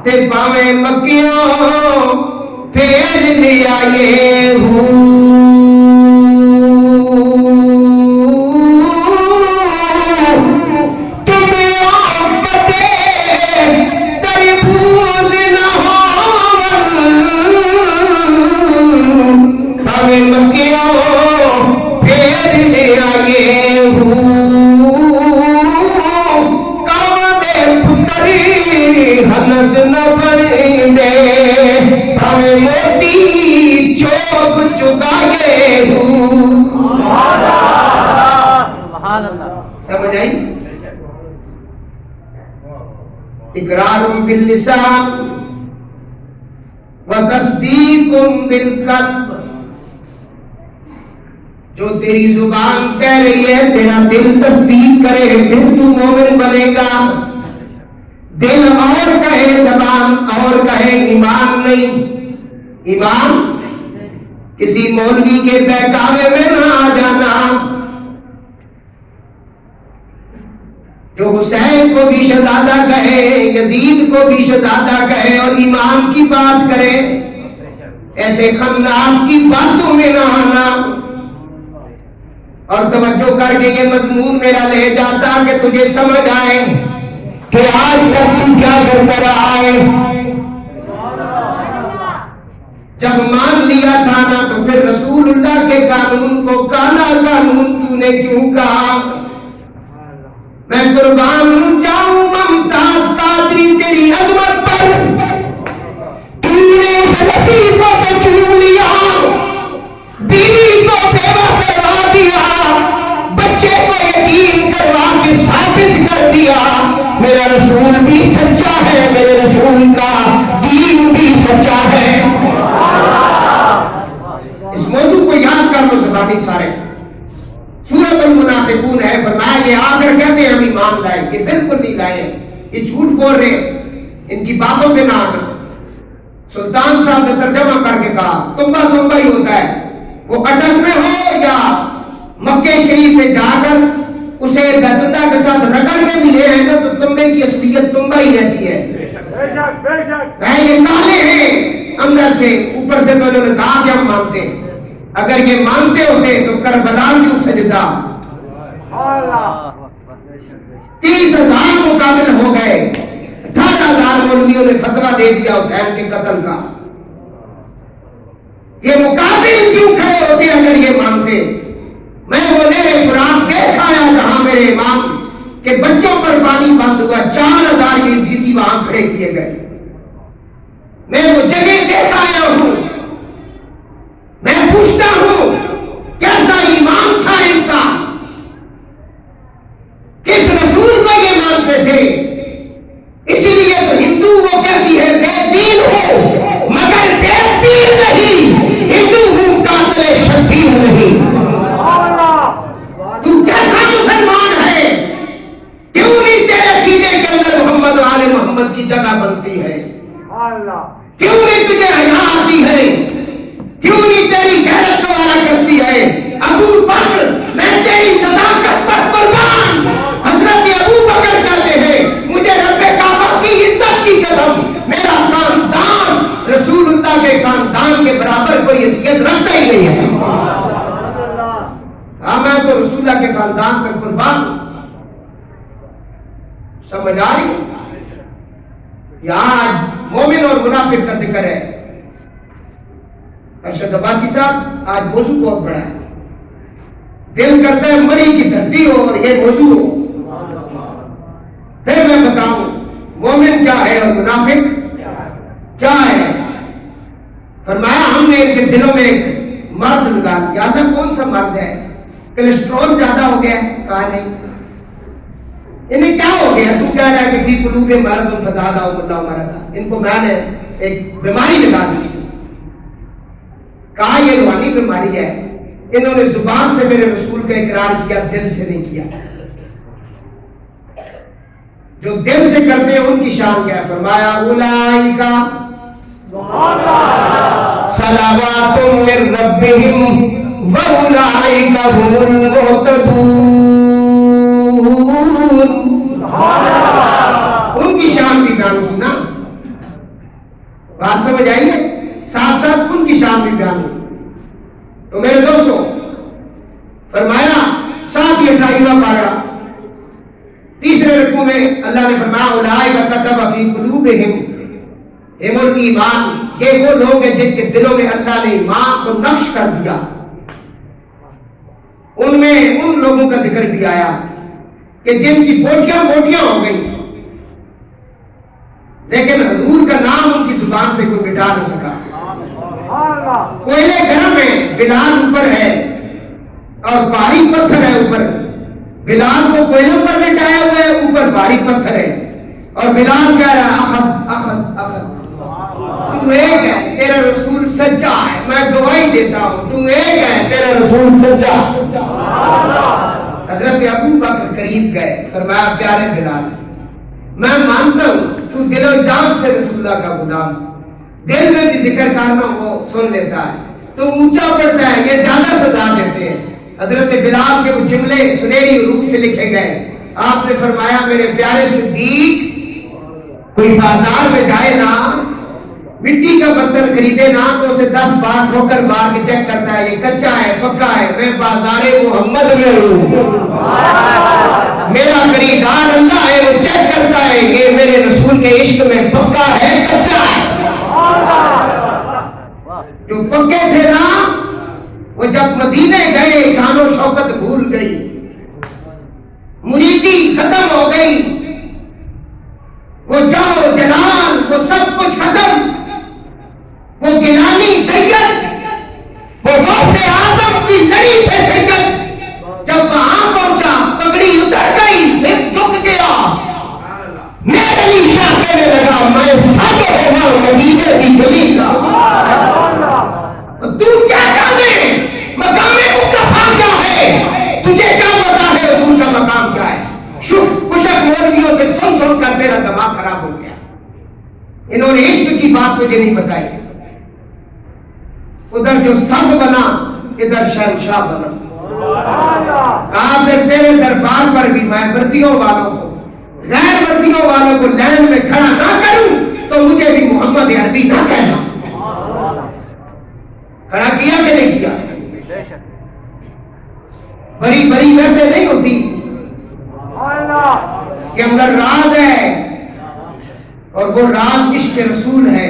تے پاویں مکیوں پھیر لیا یہ ہوں. تمہیں ہو کدے اقرار باللسان و تصدیق بالقلب. جو تیری زبان کہہ رہی ہے تیرا دل تصدیق کرے پھر تو مومن بنے گا. دل اور کہے زبان اور کہے ایمان نہیں. ایمان کسی مولوی کے بہکاوے میں نہ آ جانا. جو حسین کو بھی شہزادہ کہے, یزید کو بھی شہزادہ کہے اور ایمان کی بات کرے, ایسے خناس کی باتوں میں نہ آنا. اور توجہ کر کے یہ مضمون میرا لے جاتا کہ تجھے سمجھ آئے کہ آج تک تو کیا کرتا رہا ہے. جب مان لیا تھا نا تو پھر رسول اللہ کے قانون کو کالا قانون تو نے کیوں کہا؟ میں قربان جاؤں ممتاز قادری تیری عظمت پر, تم نے اس نصیبوں کو چن لیا, بیوی کو بیوہ کروا دیا, بچے کو یتیم کروا کے ثابت کر دیا میرا رسول بھی سچا ہے, میرے رسول کا دین بھی سچا ہے. اس موضوع کو یاد کر لو زبانی سارے. سورۃ المنافقون ہے, فرمایا کہ آ کر کہتے ہیں ہم ایمان لائے, یہ بالکل نہیں لائے, یہ جھوٹ بول رہے, ان کی باتوں پہ نہ آنا. سلطان صاحب نے ترجمہ کر کے کہا تنبا تنبا ہی ہوتا ہے, وہ اٹک میں ہو یا مکہ شریف میں جا کر اسے بیت اللہ کے ساتھ رگڑ کے ملے ہیں نا تو تنبے کی اصلیت تنبا ہی رہتی ہے. یہ کالے ہیں اندر سے, اوپر سے تو انہوں نے کہا کہ ہم مانتے ہیں. اگر یہ مانتے ہوتے تو کربلا کیوں سجدہ. 30,000 مقابل ہو گئے, 18,000 مولویوں نے فتویٰ دے دیا حسین کے قتل کا. یہ مقابل کیوں کھڑے ہوتے اگر یہ مانتے؟ میں وہ میرے فرات دیکھ آیا جہاں میرے امام کے بچوں پر پانی بند ہوا, 4,000 یزیدی وہاں کھڑے کیے گئے. میں وہ جگہ دیکھ آیا ہوں. میں پوچھتا ہوں کیسا ایمان تھا ان کا, کس رسول کو یہ مانتے تھے؟ اسی لیے تو ہندو وہ کہتی ہے بے دین ہو مگر بے پیر نہیں, ہندو ہوں قاتل شبیر نہیں. تو کیسا مسلمان ہے؟ کیوں نہیں تیرے سینے کے اندر محمد و آل محمد کی جگہ بنتی ہے؟ کیوں نہیں تجھے حیا آتی ہے؟ کیوں نہیں تیری غیرت کو والا کرتی ہے؟ ابو بکر میں تیری صداقت پر قربان. حضرت ابو بکر کہتے ہیں مجھے رب کعبہ کی عزت کی قسم میرا خاندان رسول اللہ کے خاندان کے برابر کوئی حیثیت رکھتا ہی نہیں ہے. ہاں میں تو رسول اللہ کے خاندان پہ قربان ہوں. سمجھ آ رہی ہے؟ یہاں آج مومن اور منافق کا ذکر ہے. ارشد عباسی صاحب آج موضوع بہت بڑا ہے, دل کرتا ہے مری کی دھرتی ہو اور یہ موضوع ہو. پھر میں بتاؤں مومن کیا ہے اور منافق کیا ہے. فرمایا ہم نے ان کے دلوں میں ایک مرض لگا دیا. اللہ کون سا مرض ہے؟ کولیسٹرول زیادہ ہو گیا؟ کہا نہیں. انہیں کیا ہو گیا؟ تو کہہ رہا ہے کہ فی قلوب مرض فزادہم اللہ مرضا. ان کو میں نے ایک بیماری لگا دی. کہا یہ روحانی بیماری ہے. انہوں نے زبان سے میرے رسول کا اقرار کیا, دل سے نہیں کیا. جو دل سے کرتے ہیں ان کی شان کیا ہے؟ فرمایا اولئک صلوات من ربہم واولئک هم المہتدون. ان کی شان بھی بیان کی نا, بات سمجھ آئیے, ساتھ ساتھ ان کی شان بھی بیان ہوئی. تو میرے دوستوں فرمایا 728واں پارہ تیسرے رکوع میں اللہ نے فرمایا اولئک کتب فی قلوبہم الایمان. یہ وہ لوگ ہیں جن کے دلوں میں اللہ نے ایمان کو نقش کر دیا. ان میں ان لوگوں کا ذکر بھی آیا کہ جن کی بوٹیاں بوٹیاں ہو گئی لیکن حضور کا نام ان کی زبان سے کوئی مٹا نہ سکا. کوئلے گرم ہے, بلال اوپر ہے اور بھاری پتھر ہے اوپر. بلال کو کوئلوں پر لٹایا ہوا ہے, اوپر بھاری پتھر ہے اور بلال کہہ رہا ہے احد احد احد، تو ایک ہے، تیرا رسول سچا ہے، میں گواہی دیتا ہوں تو ایک ہے، تیرا رسول سچا ہے۔ حضرت ابو بکر قریب گئے، فرمایا پیارے بلال، میں مانتا ہوں تو دل و جان سے رسول اللہ کا غلام، دل میں بھی ذکر کرنا وہ سن لیتا ہے، تو اونچا پڑتا ہے، یہ زیادہ سزا دیتے ہیں۔ حضرت بلال کے وہ جملے سنہری حروف سے لکھے گئے، آپ نے فرمایا میرے پیارے صدیق، کوئی بازار میں جائے نا، مٹی کا برتن خریدے نا تو اسے 10 بار ٹھوکر مار کے چیک کرتا ہے یہ کچا ہے پکا ہے، میں بازار محمد میں ہوں، میرا خریدار اللہ ہے، وہ چیک کرتا ہے یہ میرے رسول کے عشق میں پکا ہے کچا ہے۔ جو پکے تھے نا وہ جب مدینے گئے شان و شوکت بھول گئی، مریدی ختم ہو گئی، وہ جاؤ جلال وہ سب کچھ ختم، وہ گیلانی سید، وہ غوث اعظم کی لڑی سے سید، جب وہاں پہنچا پگڑی اتر گئی، سر جھک گیا، میرے علی شاہ کہنے لگا میں سب ہوا مدینے کی گلی کا، تو کیا جانے مقام مصطفیٰ کیا ہے، تجھے کیا پتا ہے حضور کا مقام کیا ہے؟ کشک مولویوں سے سن سن کر میرا دماغ خراب ہو گیا، انہوں نے عشق کی بات مجھے نہیں بتائی، ادھر جو سب بنا ادھر شہنشاہ بنا، کہا پھر تیرے دربار پر بھی میں وردیوں والوں کو غیر وردیوں والوں کو لائن میں کھڑا نہ کروں تو مجھے بھی محمد عربی نہ کہنا۔ کھڑا کیا کہ نہیں کیا؟ بڑی بڑی ویسے نہیں ہوتی، اس کے اندر راز ہے اور وہ راز عشق رسول ہے۔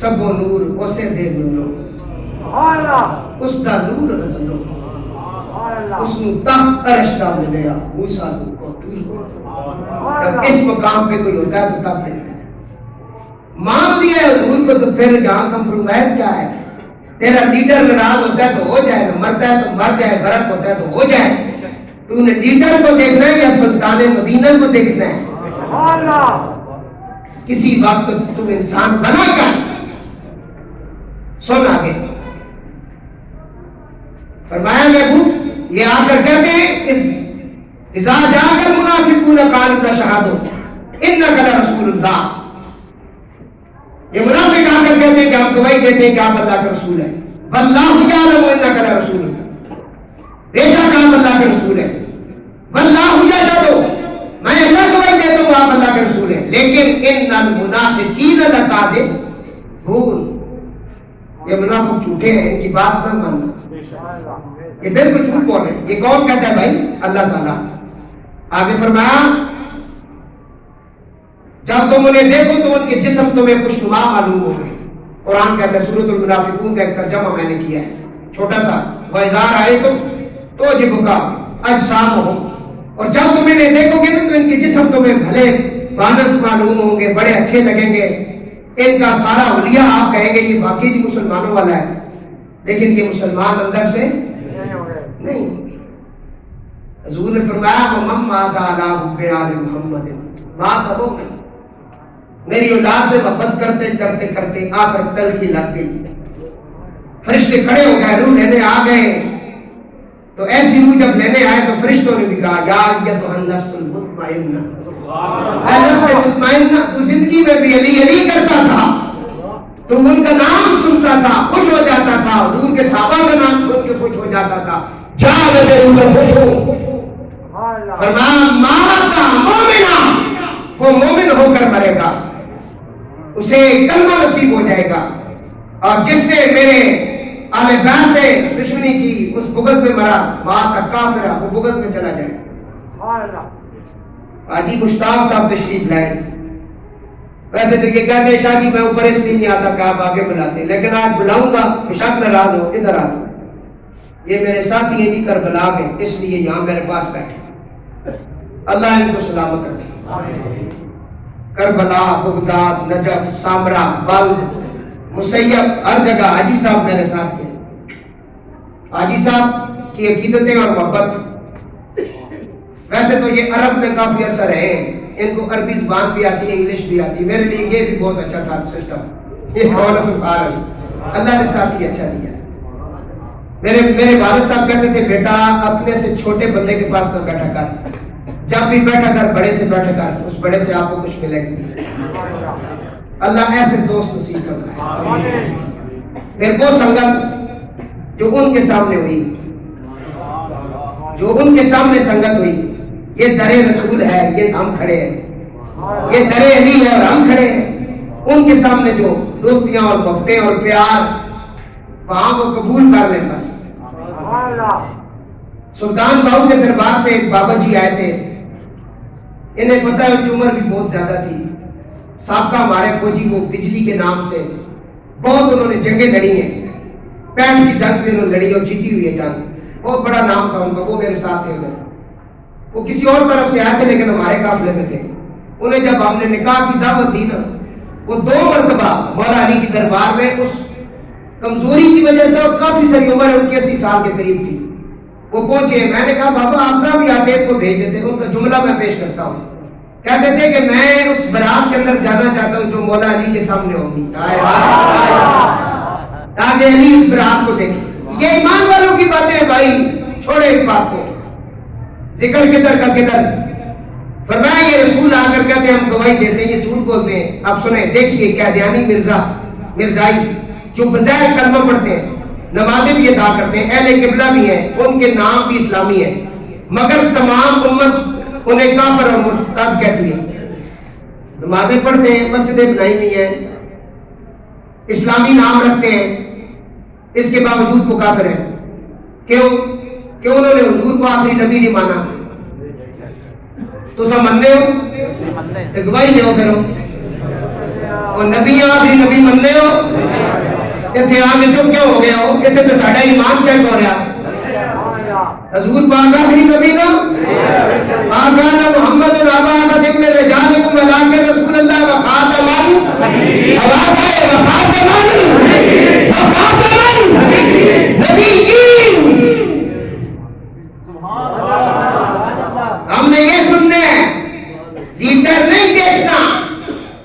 سب و نور اسے دے نورو، اس دا نور حضرو، اس نو تخت عرش دا ملیا، موسیٰ کو دور ہو۔ جب اس مقام پہ کوئی ہوتا ہے تو تب لیتا ہے، مان لیا حضور کو تو پھر جہاں کمپرومائز کیا ہے؟ تیرا لیڈر ناراض ہوتا ہے تو ہو جائے گا، مرتا ہے تو مر جائے، غرق ہوتا ہے تو ہو جائے، تو نے لیڈر کو دیکھنا ہے یا سلطان مدینہ کو دیکھنا ہے؟ کسی وقت تو انسان بنا کر سن آگے فرمایا محبوب یہ آ کر کہتے ہیں اذا جاء المنافقون قالوا نشهد انك لرسول اللہ، یہ منافق آ کر کہتے ہیں کہ ہم گواہی دیتے ہیں کہ آپ اللہ کے رسول ہیں، واللہ یعلم انک لرسول اللہ، بے شک آپ اللہ کے رسول ہیں، واللہ یشہد میں اللہ گواہی دیتا ہوں آپ اللہ کے رسول ہیں، لیکن ان المنافقین لکاذبون، یہ منافق جھوٹے ہیں، ان کی بات نہ ماننا، یہ بالکل جھوٹ بول رہے ہیں۔ یہ کون کہتا ہے بھائی؟ اللہ تعالیٰ۔ آگے فرمایا جب تم انہیں دیکھو تو ان کے جسم تمہیں خوشنما معلوم ہوں گے۔ قرآن کہتا ہے سورۃ المنافقون کا ایک ترجمہ میں نے کیا ہے چھوٹا سا، وَإِذَا رَأَيْتُمْ تُعْجِبُكَ أَجْسَامُهُمْ، اور جب تم انہیں دیکھو گے تو ان کے جسم تمہیں بھلے بانس معلوم ہوں گے، بڑے اچھے لگیں گے، ان کا سارا حلیہ آپ کہیں گے یہ واقعی جی مسلمانوں والا ہے، لیکن یہ مسلمان اندر سے نہیں۔ حضور نے فرمایا وَمَن مَاتَ عَلَىٰ حُبِّ آلِ مُحَمَّدٍ مَاتَ مُؤْمِنًا، میری اولاد سے محبت کرتے کرتے کرتے آ کر تلخی لگ گئی، فرشتے کھڑے ہو گئے، روح لینے آ گئے، تو ایسی روح جب لینے آئے تو فرشتوں نے بھی کہا یا ایتھا النفس المطمئنہ، اے نفس مطمئنہ، تو زندگی میں بھی علی علی کرتا تھا، تو ان کا نام سنتا تھا خوش ہو جاتا تھا، حضور کے صحابہ کا نام سن کے خوش ہو جاتا تھا، جا میں تیرے اوپر خوش ہوں۔ فرمایا ماتا مومنا، وہ مومن ہو کر مرے گا، اسے کلمہ نصیب ہو جائے گا، اور جس نے میرے آل بیت سے دشمنی کی اس بغض میں مرا ماتا کافرہ، وہ بغض میں چلا جائے گا۔ حاجی مشتاق صاحب تشریف لائے، ویسے تو یہ کہتے ہیں شاہ جی میں اوپر اس لیے نہیں آتا کہ آپ آگے بلاتے، لیکن آج بلاؤں گا، بشک ناراض ہو ادھر آ جاؤ، یہ میرے ساتھی ہیں جی کربلا کے، اس لیے یہاں میرے پاس بیٹھے، اللہ ان کو سلامت رکھے۔ کربلا، بغداد، نجف، سامرا، بلد، مسیب، ہر جگہ حاجی صاحب میرے ساتھ تھے۔ حاجی صاحب کی عقیدتیں اور محبت ویسے تو یہ عرب میں کافی عرصہ رہے ہیں، ان کو عربی زبان بھی آتی ہے، انگلش بھی آتی ہے، میرے لیے یہ بھی بہت اچھا تھا سسٹم، یہ کون سبحان اللہ، اللہ نے ساتھ ہی اچھا دیا۔ میرے والد صاحب کہتے تھے بیٹا اپنے سے چھوٹے بندے کے پاس نہ بیٹھا کر، جب بھی بیٹھا کر بڑے سے بیٹھا کر، اس بڑے سے آپ کو کچھ ملے گا۔ اللہ ایسے دوست نصیب کرتا ہے۔ پھر وہ سنگت جو ان کے سامنے ہوئی، جو ان کے سامنے سنگت ہوئی، یہ در رسول ہے، یہ ہم کھڑے ہیں، یہ در علی ہے اور ہم کھڑے ہیں۔ ان کے سامنے جو دوستیاں اور بختیں اور پیار، وہاں وہ قبول کر لیں بس۔ سلطان باہو کے دربار سے ایک بابا جی آئے تھے، انہیں پتہ ہے ان کی عمر بھی بہت زیادہ تھی، سابقہ ہمارے فوجی کو بجلی کے نام سے بہت انہوں نے جنگیں لڑی ہیں، 65 کی جنگ بھی انہوں نے لڑی اور جیتی ہوئی ہے جنگ، بہت بڑا نام تھا ان کا، وہ میرے ساتھ تھے ادھر، وہ کسی اور طرف سے آئے تھے لیکن ہمارے قافلے میں تھے۔ انہیں جب ہم نے نکاح کی دعوت دی نا، وہ 2 مرتبہ مولا علی کی دربار میں اس کمزوری کی وجہ سے، اور کافی ساری عمر ان کی 80 سال کے قریب تھی، وہ پہنچے۔ میں نے کہا بابا آپ نہ بھی آتے کو بھیج دیتے، ان کا جملہ میں پیش کرتا ہوں، کہتے تھے کہ میں اس برات کے اندر جانا چاہتا ہوں جو مولا علی کے سامنے ہوگی، تاکہ علی اس برات کو دیکھے۔ یہ ایمان والوں کی باتیں ہیں بھائی، چھوڑے اس بات کو، ذکر کدھر کا کدھر۔ فرمایا یہ رسول آ کر کہتے ہیں ہم گواہی دیتے ہیں، یہ جھوٹ بولتے ہیں۔ آپ سنیں، دیکھیے قادیانی مرزائی جو بظاہر کلمہ پڑھتے ہیں، نمازیں بھی ادا کرتے ہیں، اہل قبلہ بھی ہیں، ان کے نام بھی اسلامی ہیں، مگر تمام امت انہیں کافر اور مرتد کہتی ہے۔ نمازیں پڑھتے ہیں، مسجدیں بنائی ہوئی ہیں، اسلامی نام رکھتے ہیں، اس کے باوجود وہ کافر ہیں۔ کیوں؟ کہ انہوں نے حضور کو آخری نبی نہیں مانا۔ تو سب مننے ہو گواہی دو، پھر وہ نبی آخری نبی مننے ہو، اتنے آگے چپ کیوں ہو گیا ہو؟ اتنے تو ساڑھا ایمان چیک ہو رہا، حضور پاک آخری نبی نا، آقانا محمد العبا آقادم میں رجالکم علاقہ رسول اللہ وخاتمان آواز ہے وخاتمان نبیین۔ ہم نے یہ سننا ہے، لیڈر نہیں دیکھنا،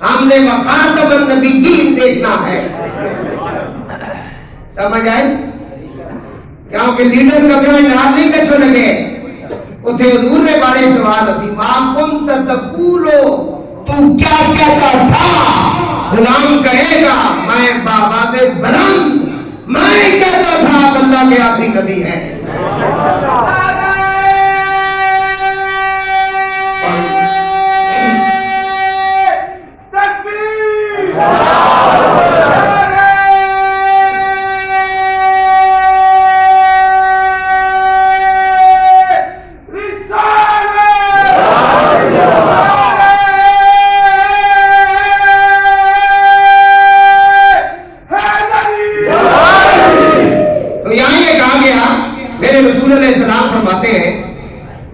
ہم نے وخاتم النبیین دیکھنا ہے۔ سمجھ آئے؟ کیونکہ لیڈر کا گروہ نار نہیں کچھو لگے، اتھے حضور نے بارے سوال اسی ماں کنت تقولو، تو کیا کہتا تھا؟ غلام کہے گا میں بابا سے بلند، میں کہتا تھا اللہ کے آخری نبی ہے۔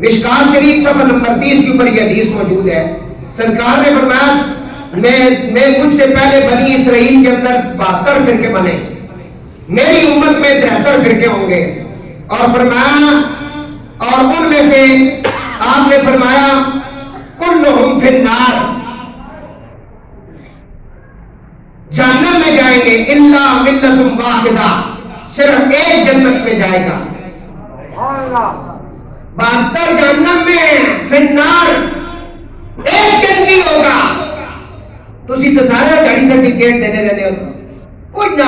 مشکات شریف صفحہ نمبر 30 کے اوپر یہ حدیث موجود ہے، سرکار نے فرمایا میں مجھ سے پہلے بنی اسرائیل کے اندر 72 فرقے بنے، میری امت میں 73 فرقے ہوں گے، اور فرمایا اور ان میں سے آپ نے فرمایا کلہم فی النار، جہنم میں جائیں گے، الا ملت واحدہ، صرف ایک جنت میں جائے گا۔ 72 جہنم میں، فی النار ایک جنتی ہوگا۔ تو اسی تو سارا گاڑی سرٹیفکیٹ دینے رہنے ہوگا، کچھ نہ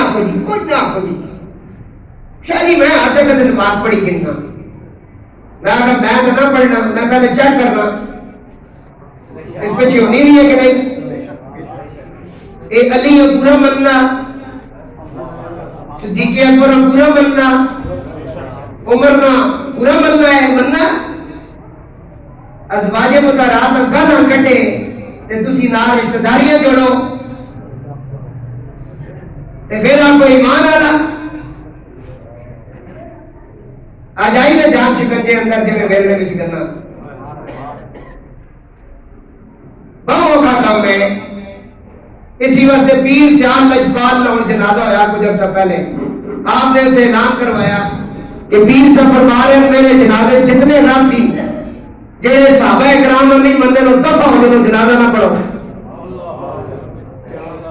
کھوجی شاید میں ہر جگہ سے نماز پڑھی گننا، میں اگر میں تو نہ پڑھنا، میں پہلے چیک کرنا اس پہ ہونی بھی ہے کہ نہیں۔ ایک علی پورا مننا، صدیق اکبر پورا مننا، عمر نہ پورا مننا ہے، مننا ازواج مطہرات گانا کٹے تے تسی نال رشتہ داریاں جوڑو تے پھر آپ کو ایمان آنا آ جائی نا جان شکنجے اندر جی میں ویلنے میں کرنا بہت کا کام ہے۔ اسی واسطے پیر سیال لجپال لاؤن جنازہ ہویا کچھ عرصہ پہلے، آپ نے اسے اعلان کروایا کہ پیر صاحب فرما رہے ہیں میرے جنازے جتنے راسی جہے صحابہ کرام نہیں منتے لو دفع ہو جاؤ جنازہ نہ پڑھو.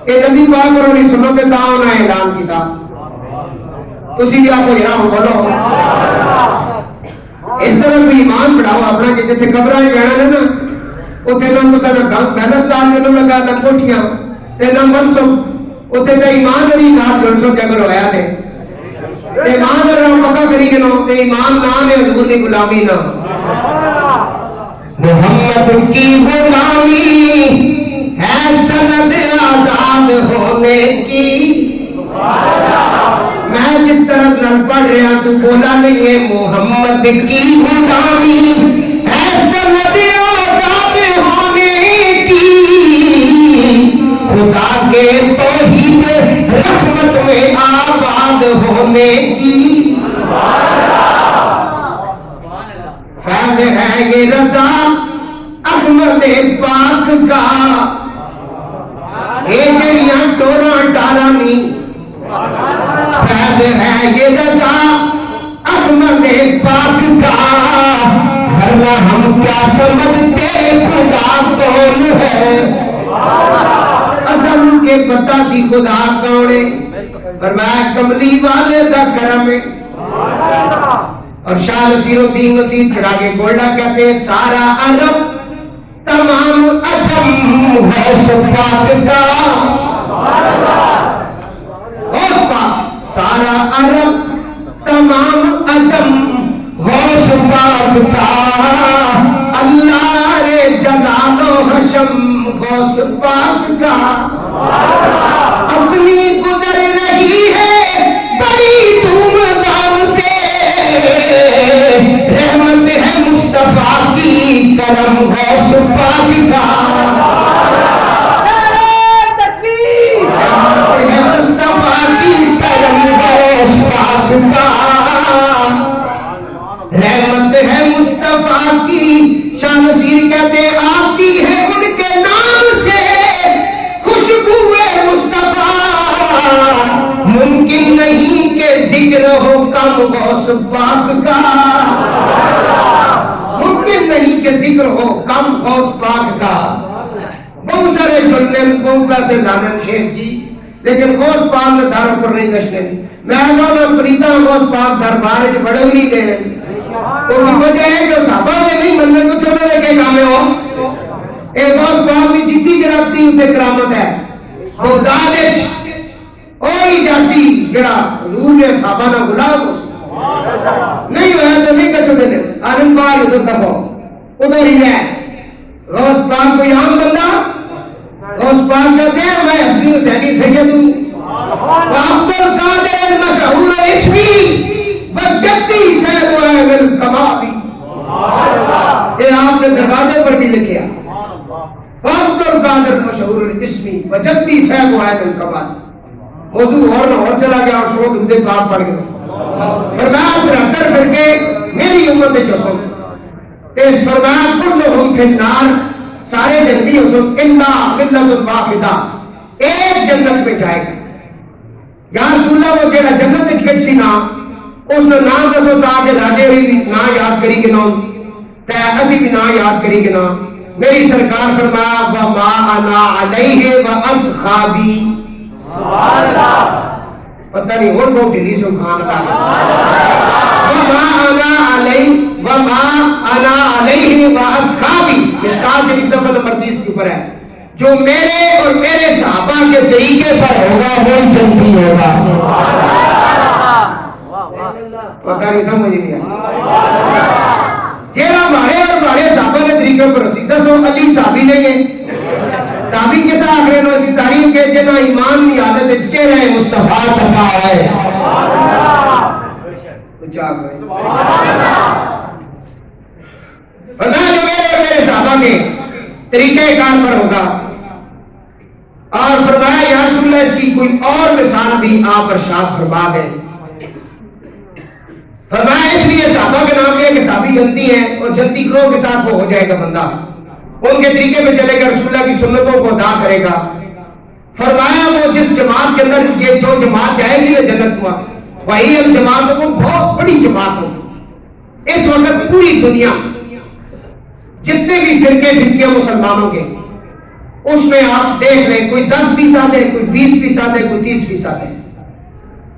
یہ نبی پاک اور نہیں سنو تے تاں انہاں اعلان کیتا. تسی بھی آپو یرا بولو اس طرح کوئی ایمان بڑھاؤ اپنا کہ جتنے قبراں بیٹھنا ہے نا اتنے نہ تساں نہ بیلستان میں لگا نہ کوٹھیاں تے نہ منصب اتنے تے ایمان اور ذات گنسو کے اگر ہویا تے ایمان اور پکا کری گنو تے ایمان نام ہے حضور کی غلامی نہ محمد کی غلامی ہے سند آزاد ہونے کی. میں جس طرح نل پڑھ رہا تو بولا نہیں ہے محمد کی غلامی ہے سند آزاد ہونے کی خدا کے توحید رحمت میں آباد ہونے کی. فیض ہے یہ رضا احمد پاک کا یہ جڑیاں ٹوراں ٹارانی. فیض ہے یہ رضا احمد پاک کا ورنہ ہم کیا سمجھتے خدا کون ہے. اصل کے پتہ سی خدا کون ہے فرمایا کملی والے دا کرم ہے. اور شاہ نصیر الدین نصیر چراغ گولڈا کہتے ہیں سارا عرب تمام عجم غوث پاک کا غوث پاک سارا عرب تمام عجم غوث پاک کا اللہ رے جلال و حشم غوث پاک کا. اپنی گزر رہی ہے بڑی دھوم دھام سے رحمت ہے مصطفیٰ کی کرم غوث پاک کا. رحمت ہے مصطفیٰ کی کرم غوث پاک کا. رحمت ہے مصطفیٰ کی شاہ نصیر کہتے آتی ہے ان کے نام سے خوشبو مصطفیٰ. ممکن نہیں کہ ذکر ہو کم غوث پاک کا. ممکن نہیں کہ ذکر ہو کم غوث پاک کا. بہت سارے جلنے بہت پیسے لانن شیخ جی لیکن غوث پاک نے داروں پر نہیں گشنے. میں کہا پریتا غوث پاک دربار چ بڑے نہیں دینے. اس کی وجہ ہے کہ صحابہ نے نہیں مننے کو چلو لے کے کامے ہو. اے غوث پاک بھی جیتی کے رکھتی اتنے کرامت ہے. بغداد اوہی جاسی جڑا حضور نے صحابہ نہ غلام ہو نہیں ہویا تو نہیں کچھ دینے آرم بار ادھر دفعہ ادھر ہی رہ. غوث پاک کوئی عام بندہ غوث پاک کہتے ہیں میں اصلی حسینی سید ہوں عبد القادر المشہور اسمی وجدی سید وعید الکمالی. یہ آپ نے دروازے پر بھی لکھیا عبد القادر المشہور اسمی وجدی سید وعید الکمالی. موضوع اور نہ اور چلا گیا اور شروع دودے پاک پڑ گیا. فرمایا 73 فرقے میری امت جو سن اس فرمایا کلہم فی النار سارے جنتی ہو سن الا ملت واحدہ ایک جنت میں جائے گا. یا رسول اللہ وہ جڑا جنت وچ گئی سی نا اس نے نام دسو تاکہ راجے بھی نا یاد کری گے نا تے اسی بھی نا یاد کری گے نا. میری سرکار فرمایا وما انا علیہ واصحابی. سبحان اللہ. پتہ نہیں اور بہت ڈھیلی سبحان اللہ. وما انا علیہ واصحابی مشکاۃ شریف صفحہ نمبر 30 کے اوپر ہے جو میرے اور میرے صحابہ کے طریقے پر ہوگا وہی جنتی ہوگا. پتہ نہیں سمجھ نہیں آیا. جیڑا بڑے اور بڑے صحابہ کے طریقے پر اسی دسو علی صحابی نہیں ہے. صحابی کیسا آخرے نو اسی تاریخ کے جنا ایمان کی عادت چہرہ مصطفیٰ تکا ہے. فرمایا جو میرے اور میرے صحابہ کے طریقہ کار پر ہوگا. اور فرمایا یا رسول اللہ اس کی کوئی اور مثال بھی آپ ارشاد فرما دیں. فرمایا اس لیے صحابہ کے نام لیا کہ صحابی جنتی ہیں اور جنتی گروہ کے ساتھ وہ ہو جائے گا بندہ ان کے طریقے میں چلے گا رسول اللہ کی سنتوں کو ادا کرے گا. فرمایا وہ جس جماعت کے اندر یہ جو جماعت جائے گی نا جنت میں وہی اب جماعت کو بہت بڑی جماعت ہوگی. اس وقت پوری دنیا جتنے بھی فرقے مسلمانوں کے، اس میں آپ دیکھ لیں کوئی 10% ہے، کوئی 20% ہے، کوئی 30% ہے،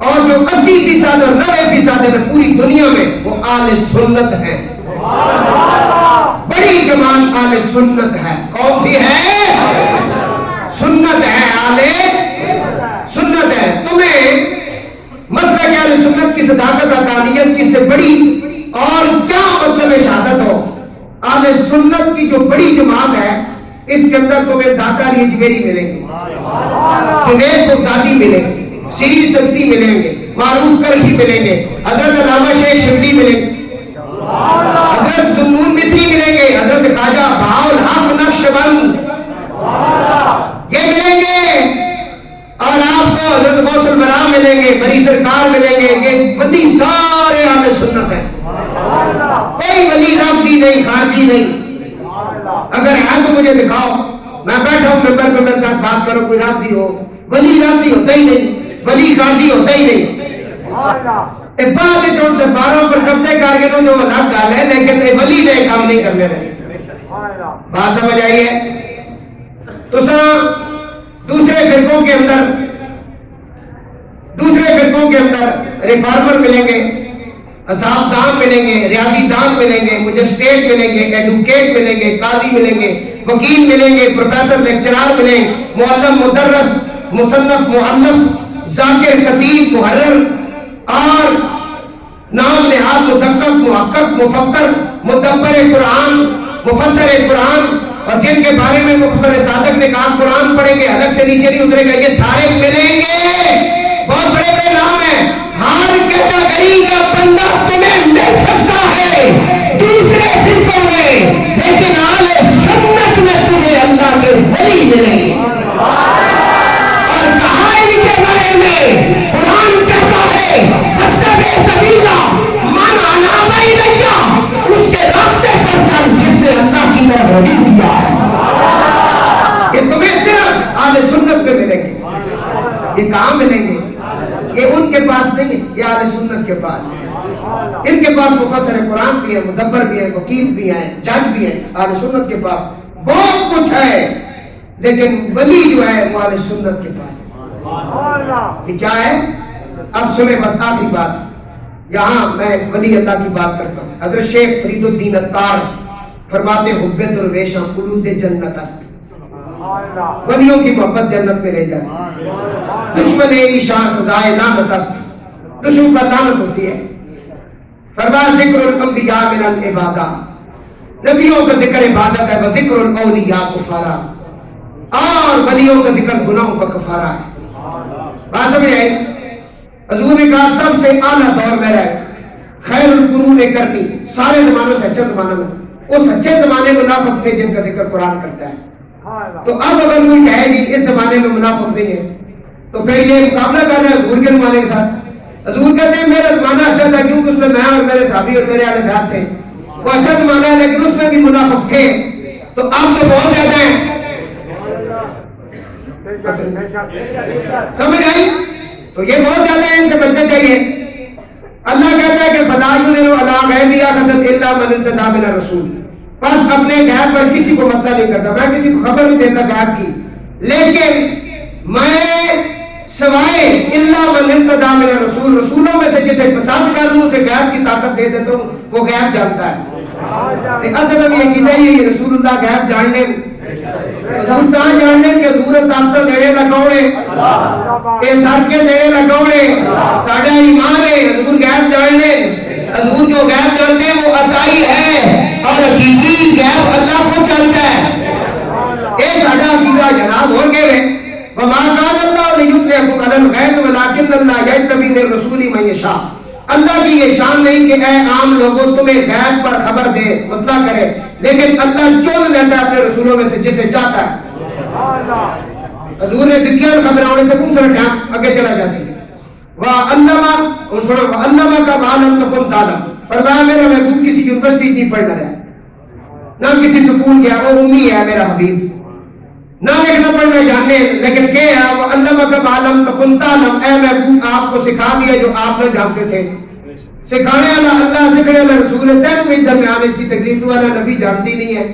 اور جو 80% اور 90% ہے پوری دنیا میں وہ اہل سنت ہیں۔ بڑی جماعت اہل سنت ہے۔ کون سی ہے؟ سنت ہے، اہل سنت ہے۔ تمہیں مسلک اہل سنت کی صداقت حقانیت کی سے بڑی اور کیا مطلب شہادت ہو؟ اہل سنت کی جو بڑی جماعت ہے اس کے اندر تمہیں داتا علی اجمیری ملیں گے، جنید بغدادی ملیں گے، سری سکتی ملیں گے، معروف کرخی ملیں گے، حضرت علامہ شیخ شبلی ملیں گے، حضرت ذوالنون مصری ملیں گے، حضرت خواجہ بہاءالحق نقشبند یہ ملیں گے، اور آپ کو حضرت غوث البراء ملیں گے، بری سرکار ملیں گے۔ یہ ولی سارے اہل سنت ہیں، کوئی ولی رافضی نہیں، خارجی نہیں۔ اگر ہے تو مجھے دکھاؤ، میں بیٹھا ہوں ممبر پہ میرے ساتھ بات کرو، کوئی رافضی ہو؟ ولی رافضی ہوتا ہی نہیں، ولی خارجی ہوتا ہی نہیں۔ بات جو درباروں پر قبضے کر کے جو الگ گال ہے، لیکن ولی نے کام نہیں کرنے رہے۔ بات سمجھ آئی ہے؟ تو دوسرے فرقوں کے اندر ریفارمر ملیں گے، اصحاب دان ملیں گے، ریاضی دان ملیں گے، مجسٹریٹ ملیں گے، ایڈوکیٹ ملیں گے، قاضی ملیں گے، وکیل ملیں گے، پروفیسر لیکچرار ملیں گے، معلم مدرس مصنف مؤلف ذاکر خطیب محرر اور نام نہاد مدقق محقق مفکر مدبر قرآن مفسر قرآن، اور جن کے بارے میں مخبر صادق نے کہا قرآن پڑھیں گے حلق سے نیچے نہیں اترے گا، یہ سارے ملیں گے۔ بہت بڑے بڑے نام ہیں، ہر کیٹیگری کا بندہ تمہیں مل سکتا ہے دوسرے فرقوں میں، لیکن اہل سنت میں تمہیں اللہ کے ولی ملیں گے۔ اور کہا ان کے بارے میں قرآن کہتا ہے فاتبع سبیلا من اناب الی، اس کے راستے پر چل جس نے اللہ کی طرف رجوع کیا ہے۔ یہ تمہیں صرف اہل سنت میں ملیں گے۔ یہ کہاں ملیں گے؟ یہ ان کے پاس نہیں ہے، یہ اہل سنت کے پاس ہے۔ ان کے پاس مفسر قرآن بھی ہے، مدبر بھی ہے، وکیل بھی ہیں، جج بھی ہیں۔ اہل سنت کے پاس بہت کچھ ہے، لیکن ولی جو ہے وہ اہل سنت کے پاس ہے۔ یہ کیا ہے؟ اب سنیں بس آخری بات، یہاں میں ولی اللہ کی بات کرتا ہوں۔ حضرت شیخ فرید الدین عطار فرماتے حب درویشاں خلود جنت است، ولیوں کی محبت جنت میں لے جاتی ہے۔ دشمن ایشاں سزائے لعنت است، دشمن پر لعنت ہوتی ہے۔ فرمایا ذکر الانبیاء من العبادہ، نبیوں کا ذکر عبادت ہے، وذکر الاولیاء کفارہ، اور ولیوں کا ذکر گناہوں کا کفارہ ہے۔ بات سمجھ آئی؟ حضور نے کہا سب سے اعلیٰ دور میرا ہے، خیر القرون کرنی، سارے زمانوں سے اچھا زمانہ میں اس اچھے زمانے میں منافق تھے جن کا ذکر قرآن کرتا ہے۔ تو اب اگر کوئی کہے جی اس زمانے میں منافق نہیں ہے تو پھر یہ مقابلہ کر رہا ہے حضور کے زمانے کے ساتھ۔ حضور کہتے ہیں میرا زمانہ اچھا تھا کیونکہ اس میں میں اور میرے صحابی اور میرے اہل بیت تھے، وہ اچھا زمانہ ہے لیکن اس میں بھی منافق تھے، تو اب تو بہت زیادہ ہیں۔ سمجھ آئی؟ تو یہ بہت زیادہ ہے، ان سے بچنا چاہیے۔ اللہ کہتا ہے کہ فَلَا يُؤْمِنُ عَلَىٰ غَيْبِ أَحَدٍ إِلَّا مَنِ ارْتَضَىٰ مِنَ الرَّسُولِ، بس اپنے غیب پر کسی کو مطلع نہیں کرتا، میں کسی کو خبر نہیں دیتا غیب کی، لیکن میں سوائے الا من ارتضى من الرسول، رسولوں میں سے جسے پسند کر لوں اسے غیب کی طاقت دے دیتا ہوں، وہ غیب جانتا ہے۔ اصل میں عقیدہ یہ ہے رسول اللہ غیب جاننے، حضور تاں جاننے کہ حضور طاقت دینے لگاوڑے، اے ترکے دینے لگاوڑے، ساڑھا ایمان ہے حضور غیب جاننے۔ حضور جو غیب جانتے ہیں وہ عطائی ہے، اور حقیقی غیب اللہ کو جانتا ہے۔ اے ساڑھا عقیدہ جناب ہو گئے وَمَا كَانَ اللَّهُ لِيُطْلِعَكُمْ عَلَى الْغَيْبِ وَلَٰكِنَّ اللَّهَ يَجْتَبِي مِن رُّسُولِهِ مَن يَشَاءُ، اللہ کی یہ شان نہیں کہ اے عام لوگوں تمہیں غیب پر خبر دے مطلع کرے، لیکن اللہ چن لیتا ہے اپنے رسولوں میں سے جسے چاہتا ہے۔ حضور نے دتیاں خبر ہونے سے کون سا ٹائم آگے چلا جا سی وَعَلَّمَ اور سنو وَعَلَّمَكَ مَا لَمْ تَكُن تَعْلَمْ، فرمایا میرا محبوب کسی یونیورسٹی نہیں پڑھنا رہا، نہ کسی سکول گیا، وہ امی ہے میرا حبیب، نہ لکھنا پڑھنا جاننے، لیکن کیا ہے وَعَلَّمَكَ مَا لَمْ تَكُن تَعْلَمْ، اے محبوب آپ کو سکھا دیا جو آپ نہ جانتے تھے۔ سکھانے والا اللہ سکھانے والا رسول ہے، تینوں بھی درمیان کی تکلیف والا نبی جانتی نہیں ہے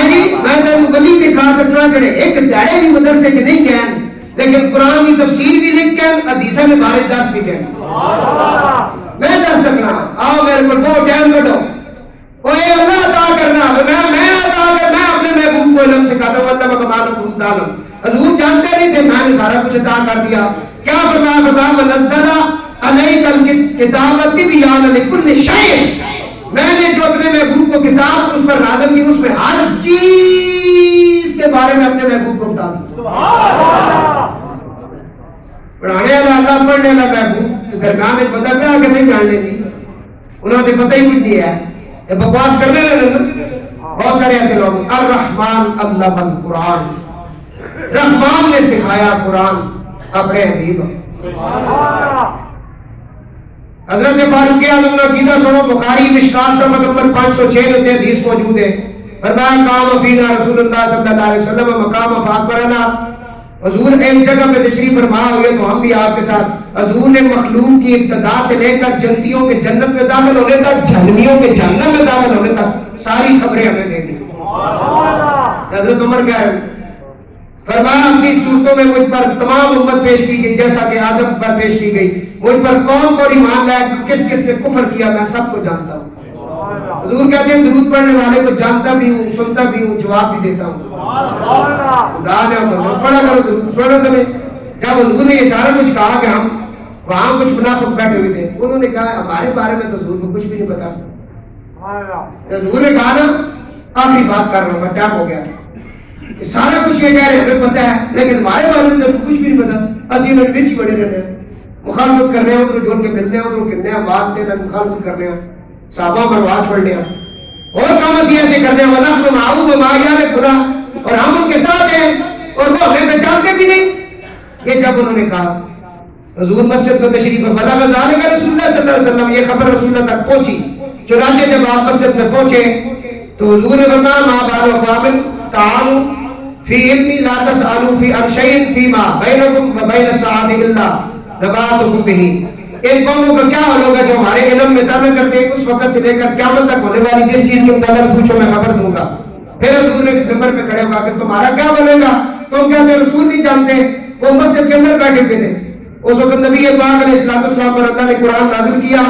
جی میں تینوں ولی دکھا سکنا جڑے ایک دیہڑے بھی مدرسے کے نہیں گئے لیکن قرآن کی تفسیر بھی لکھ کے حدیثاں میں بارے دس بھی گئے میں دس سکنا آؤ میرے کو بہت ٹائم کٹو وہ اللہ عطا کرنا میں عطا کرنا اپنے محبوب کو علم سکھاتا ہوں اللہ کمال تعلم حضور جانتے نہیں تھے میں نے سارا کچھ عطا کر دیا کیا فرمایا منزل علیک الکتاب تبیان لکل شیء میں نے جو اپنے محبوب کو کتاب اس پر نازل کی اس میں ہر چیز کے بارے میں اپنے محبوب کو بتا دیا پڑھانے والا اللہ پڑھنے والا محبوب درمیان میں بندہ پہ آ کے نہیں جاننے کی انہوں نے پتہ ہی کچھ نہیں ہے یہ بکواس کرنے لگے بہت سارے ایسے لوگ الرحمن علم القرآن رحمان نے سکھایا قرآن اپنے حبیب حضرت فاروق اعظم نے عقیدہ سنو بخاری مشکات صفحہ نمبر 506 میں حدیث موجود ہے فرمایا قام فینا رسول اللہ صلی اللہ علیہ وسلم مقام فاکبرنا حضور ایک جگہ پہ تشریف فرما ہوئے تو ہم بھی آپ کے ساتھ حضور نے مخلوق کی ابتدا سے لے کر جنتیوں کے جنت میں داخل ہونے تک جہنمیوں کے جہنم میں داخل ہونے تک ساری خبریں ہمیں دے دی حضرت عمر کہہ رہے فرمایا اپنی صورتوں میں مجھ پر تمام امت پیش کی گئی جیسا کہ آدم پر پیش کی گئی مجھ پر کون کون ایمان لائے کس کس نے کفر کیا میں سب کو جانتا ہوں حضور کہتے ہیں درود پڑھنے والے کو جانتا بھی ہوں سنتا بھی ہوں جواب بھی دیتا ہوں خدا نے پڑھا کرو درود سنو تمہیں جب حضور نے یہ سارا کچھ کہا کہ ہم وہاں کچھ منافق بیٹھے ہوئے تھے انہوں نے کہا ہمارے بارے میں تو حضور کو کچھ بھی نہیں پتا حضور نے کہا نا آخری بات کر رہا ہوں میں ٹائم ہو گیا سارا کچھ یہ کہہ رہے ہیں ہمیں پتہ ہے لیکن ہمارے بارے میں تو کچھ بھی نہیں پتا اسی انہوں نے بچ بڑے رہنے ہیں مخالفت کرنے ہیں ادھر جوڑ کے ملنے ہیں ادھر گرنے ہیں بات دے رہے مخالفت کرنے ہیں صحابہ برباد چھوڑنے ہیں اور کام اسی ایسے کرنے ہیں وَلَحْنُ مَعَهُ وَمَعَيَانِ خُدَا اور ہم ان کے ساتھ ہیں اور وہ ہمیں پہچانتے بھی نہیں یہ جب انہوں نے کہا حضور مسجد میں تشریف بلغ ذلك رسول اللہ صلی اللہ علیہ وسلم یہ خبر رسول اللہ تک پہنچی چنانچہ جب آپ مسجد میں پہنچے تو حضور نے فرمایا ما بال اقوام تعالوا فی علمی لا تسألوا فی عن شیء فیما بینکم وبین السعادة الا نباتکم بہ ان قوموں کا کیا حال ہوگا جو ہمارے علم میں طلب کرتے ہیں اس وقت سے لے کر قیامت تک ہونے والی جس چیز کے متعلق پوچھو میں خبر دوں گا پھر حضور نے ممبر پہ کھڑے ہوا کہ تمہارا کیا بنے گا تم کہتے رسول نہیں جانتے وہ مسجد کے اندر بیٹھے تھے اس وقت نبی پاک علیہ السلام پر اللہ نے قرآن نازل کیا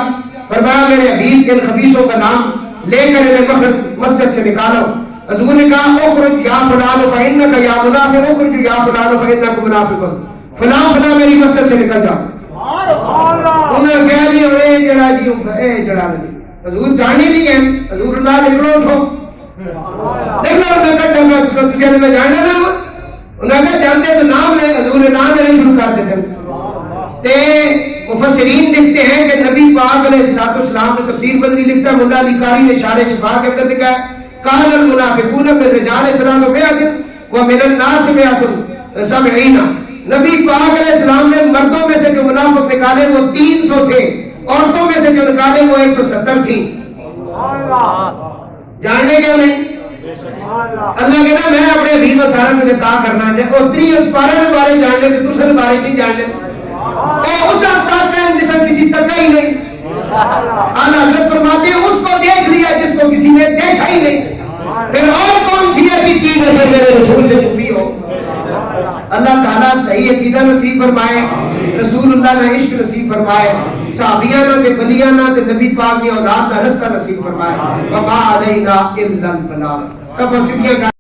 فرمایا میرے حبیب کے خبیثوں کا نام لے کر انہیں مسجد سے نکالو حضور نے کہا اخرج یا فلان فانک یا منافق اخرج یا فلان فانک منافق فلاں فلاں میری مسجد سے نکل جاؤ انہوں نے کہہ دیا اے جڑا جی اے جڑا نہیں حضور جانے نہیں ہے حضور اللہ نکلو اٹھو نکلو میں کٹا میں تجھے میں جانا نہ انہوں نے جانتے تو نام لے حضور نے نام لینے شروع کر دیتے تے مفسرین لکھتے ہیں کہ نبی پاک علیہ السلام نے تفسیر بدری لکھتا ہے مولا علی قاری نے اشارے چھپا کے اندر لکھا ہے قال المنافقون من رجال السلام بیعت ومن الناس بیعت سبعین نبی پاک علیہ السلام نے مردوں میں سے جو منافق نکالے وہ 300 تھے عورتوں میں سے جو نکالے وہ 170 تھی جاننے کیوں نہیں اللہ کہنا میں اپنے حبیب سارا میں عطا کرنا ہے اور 3 اس بارے میں بارے جاننے تے دوسرے بارے نہیں جاننے اور اس عطا کا جسم کسی تک ہی نہیں اعلیٰ حضرت فرماتے ہیں اس کو دیکھ لیا جس کو کسی نے دیکھا ہی نہیں پھر اور کون سی ایسی چیز ہے جو میرے رسول سے چھپی ہو اللہ تعالیٰ صحیح عقیدہ نصیب فرمائے رسول اللہ نے عشق نصیب فرمائے صحابیانہ تے بلیانہ تے نبی پاک کی اولاد کا رستہ نصیب فرمائے وما علینا الا البلاغ سب وسیدیاں